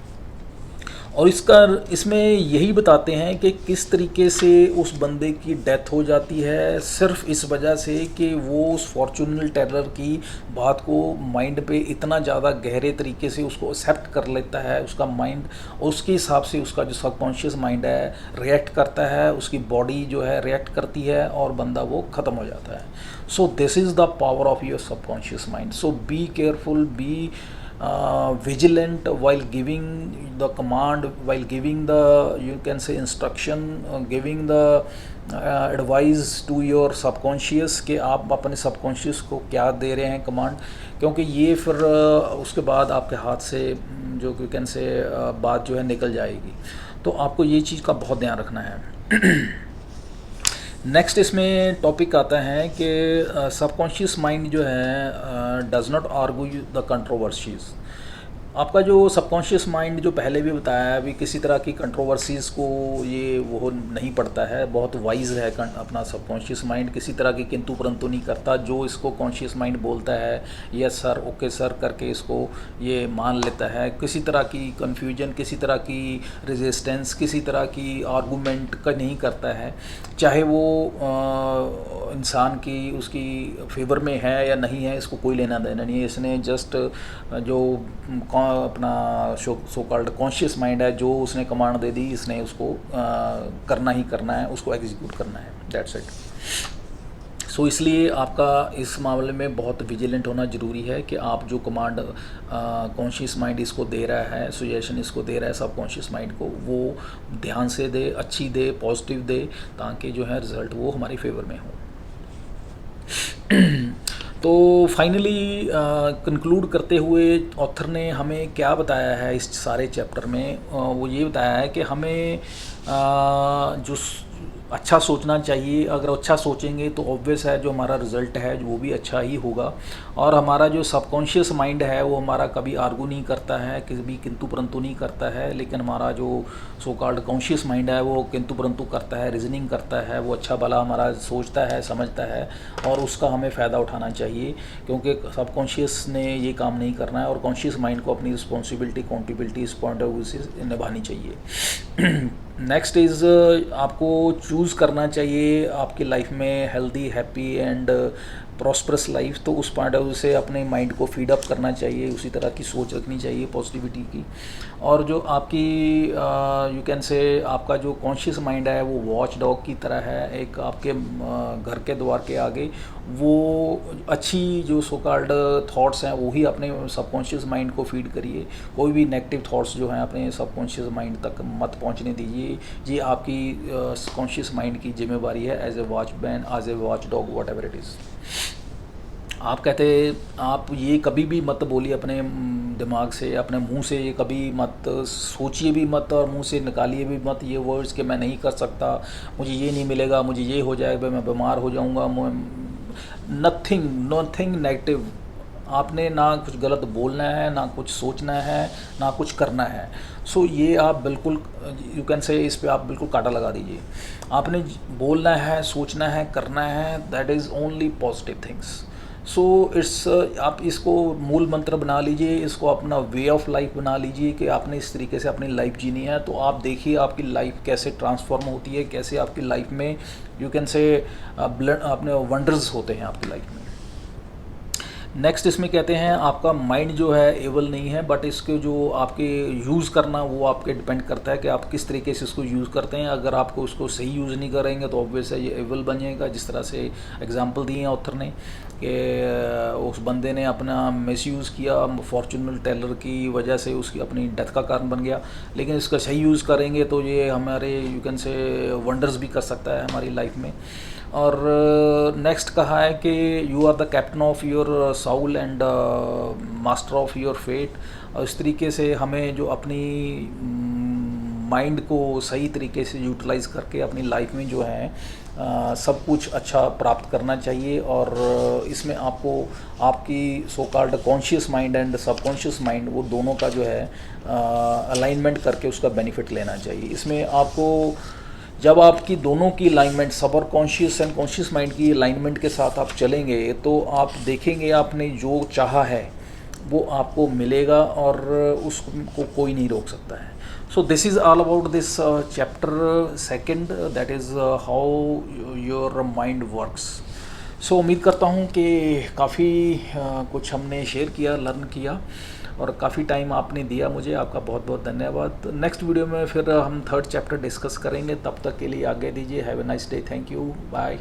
और इसमें यही बताते हैं कि किस तरीके से उस बंदे की डेथ हो जाती है, सिर्फ इस वजह से कि वो उस फॉर्चूनल टेरर की बात को माइंड पे इतना ज़्यादा गहरे तरीके से उसको एक्सेप्ट कर लेता है, उसका माइंड उसके हिसाब से उसका जो सबकॉन्शियस माइंड है रिएक्ट करता है, उसकी बॉडी जो है रिएक्ट करती है और बंदा वो ख़त्म हो जाता है। So this is the power of your subconscious mind. So be careful, be vigilant while giving the command, while giving the, you can say, instruction, giving the advice to your subconscious कि आप अपने subconscious को क्या दे रहे हैं command, क्योंकि ये फिर उसके बाद आपके हाथ से जो यू कैन से बात जो है निकल जाएगी। तो आपको ये चीज़ का बहुत ध्यान रखना है। नेक्स्ट इसमें टॉपिक आता है कि सबकॉन्शियस माइंड जो है does not argue the controversies. आपका जो सबकॉन्शियस माइंड जो पहले भी बताया है, अभी किसी तरह की कंट्रोवर्सीज़ को ये वो नहीं पड़ता है, बहुत वाइज है अपना सबकॉन्शियस माइंड, किसी तरह की किंतु परंतु नहीं करता। जो इसको कॉन्शियस माइंड बोलता है यस सर, ओके सर करके इसको ये मान लेता है, किसी तरह की कन्फ्यूजन, किसी तरह की रेजिस्टेंस, किसी तरह की आर्गूमेंट का नहीं करता है, चाहे वो इंसान की उसकी फेवर में है या नहीं है, इसको कोई लेना देना नहीं है। इसने जस्ट जो अपना सो कॉल्ड कॉन्शियस माइंड है, जो उसने कमांड दे दी, इसने उसको करना ही करना है, उसको एग्जीक्यूट करना है, दैट्स इट। सो इसलिए आपका इस मामले में बहुत विजिलेंट होना ज़रूरी है कि आप जो कमांड कॉन्शियस माइंड इसको दे रहा है, सुजेशन इसको दे रहा है सब कॉन्शियस माइंड को, वो ध्यान से दे, अच्छी दे, पॉजिटिव दे, ताकि जो है रिज़ल्ट वो हमारी फेवर में हो। तो फाइनली कंक्लूड करते हुए ऑथर ने हमें क्या बताया है इस सारे चैप्टर में, वो ये बताया है कि हमें जो अच्छा सोचना चाहिए। अगर अच्छा सोचेंगे तो ऑब्वियस है जो हमारा रिज़ल्ट है वो भी अच्छा ही होगा। और हमारा जो सबकॉन्शियस माइंड है वो हमारा कभी आर्गू नहीं करता है, कभी किंतु परंतु नहीं करता है, लेकिन हमारा जो सो कॉल्ड कॉन्शियस माइंड है वो किंतु परंतु करता है, रीजनिंग करता है, वो अच्छा भला हमारा सोचता है, समझता है, और उसका हमें फ़ायदा उठाना चाहिए, क्योंकि सबकॉन्शियस ने ये काम नहीं करना है और कॉन्शियस माइंड को अपनी रिस्पॉन्सिबिलिटी, अकाउंटेबिलिटी इस पॉइंट ऑफ व्यू से निभानी चाहिए। नेक्स्ट इज़ आपको चूज़ करना चाहिए आपकी लाइफ में healthy, happy and prosperous life. तो उस पॉइंट ऑफ व्यू से अपने माइंड को फीड अप करना चाहिए, उसी तरह की सोच रखनी चाहिए पॉजिटिविटी की। और जो आपकी यू कैन से आपका जो कॉन्शियस माइंड है वो वॉच डॉग की तरह है, एक आपके घर के द्वार के आगे। वो अच्छी जो सो कॉल्ड थॉट्स हैं वही अपने सबकॉन्शियस माइंड को फीड करिए, कोई भी नेगेटिव थॉट्स जो हैं अपने सबकॉन्शियस माइंड तक मत पहुंचने दीजिए। ये आपकी कॉन्शियस माइंड की जिम्मेवारी है as a watchman, as a watch dog, whatever it is. आप कहते आप ये कभी भी मत बोलिए अपने दिमाग से, अपने मुंह से ये कभी मत सोचिए भी मत और मुंह से निकालिए भी मत ये वर्ड्स कि मैं नहीं कर सकता, मुझे ये नहीं मिलेगा, मुझे ये हो जाएगा, मैं बीमार हो जाऊंगा। Nothing negative. आपने ना कुछ गलत बोलना है, ना कुछ सोचना है, ना कुछ करना है। सो ये आप बिल्कुल यू कैन से इस पे आप बिल्कुल कांटा लगा दीजिए। आपने बोलना है, सोचना है, करना है, that is only positive things. So it's आप इसको मूल मंत्र बना लीजिए, इसको अपना वे ऑफ लाइफ बना लीजिए कि आपने इस तरीके से अपनी लाइफ जीनी है। तो आप देखिए आपकी लाइफ कैसे ट्रांसफॉर्म होती है, कैसे आपकी लाइफ में यू कैन से अपने वंडर्स होते हैं आपकी लाइफ में। नेक्स्ट इसमें कहते हैं आपका माइंड जो है एवल नहीं है, बट इसके जो आपके यूज़ करना वो आपके डिपेंड करता है कि आप किस तरीके से इसको यूज़ करते हैं। अगर आपको उसको सही यूज़ नहीं करेंगे तो ऑब्वियस है ये एवल बन जाएगा। जिस तरह से एग्जांपल दिए हैं ऑथर ने कि उस बंदे ने अपना मिसयूज़ किया, फॉर्चूनल टेलर की वजह से उसकी अपनी डेथ का कारण बन गया। लेकिन इसका सही यूज़ करेंगे तो ये हमारे यू कैन से वंडर्स भी कर सकता है हमारी लाइफ में। और नेक्स्ट कहा है कि you are the captain of your soul and master of your fate. और इस तरीके से हमें जो अपनी माइंड को सही तरीके से यूटिलाइज करके अपनी लाइफ में जो है सब कुछ अच्छा प्राप्त करना चाहिए। और इसमें आपको आपकी so called conscious mind and subconscious mind वो दोनों का जो है अलाइनमेंट करके उसका बेनिफिट लेना चाहिए। इसमें आपको जब आपकी दोनों की अलाइनमेंट सब कॉन्शियस एंड कॉन्शियस माइंड की अलाइनमेंट के साथ आप चलेंगे तो आप देखेंगे आपने जो चाहा है वो आपको मिलेगा और उसको कोई नहीं रोक सकता है। So this is all about this chapter second, that is how your mind works. So उम्मीद करता हूँ कि काफ़ी कुछ हमने शेयर किया, लर्न किया और काफ़ी टाइम आपने दिया मुझे, आपका बहुत बहुत धन्यवाद। नेक्स्ट वीडियो में फिर हम थर्ड चैप्टर डिस्कस करेंगे, तब तक के लिए आगे दीजिए। Have a nice day, thank you, bye.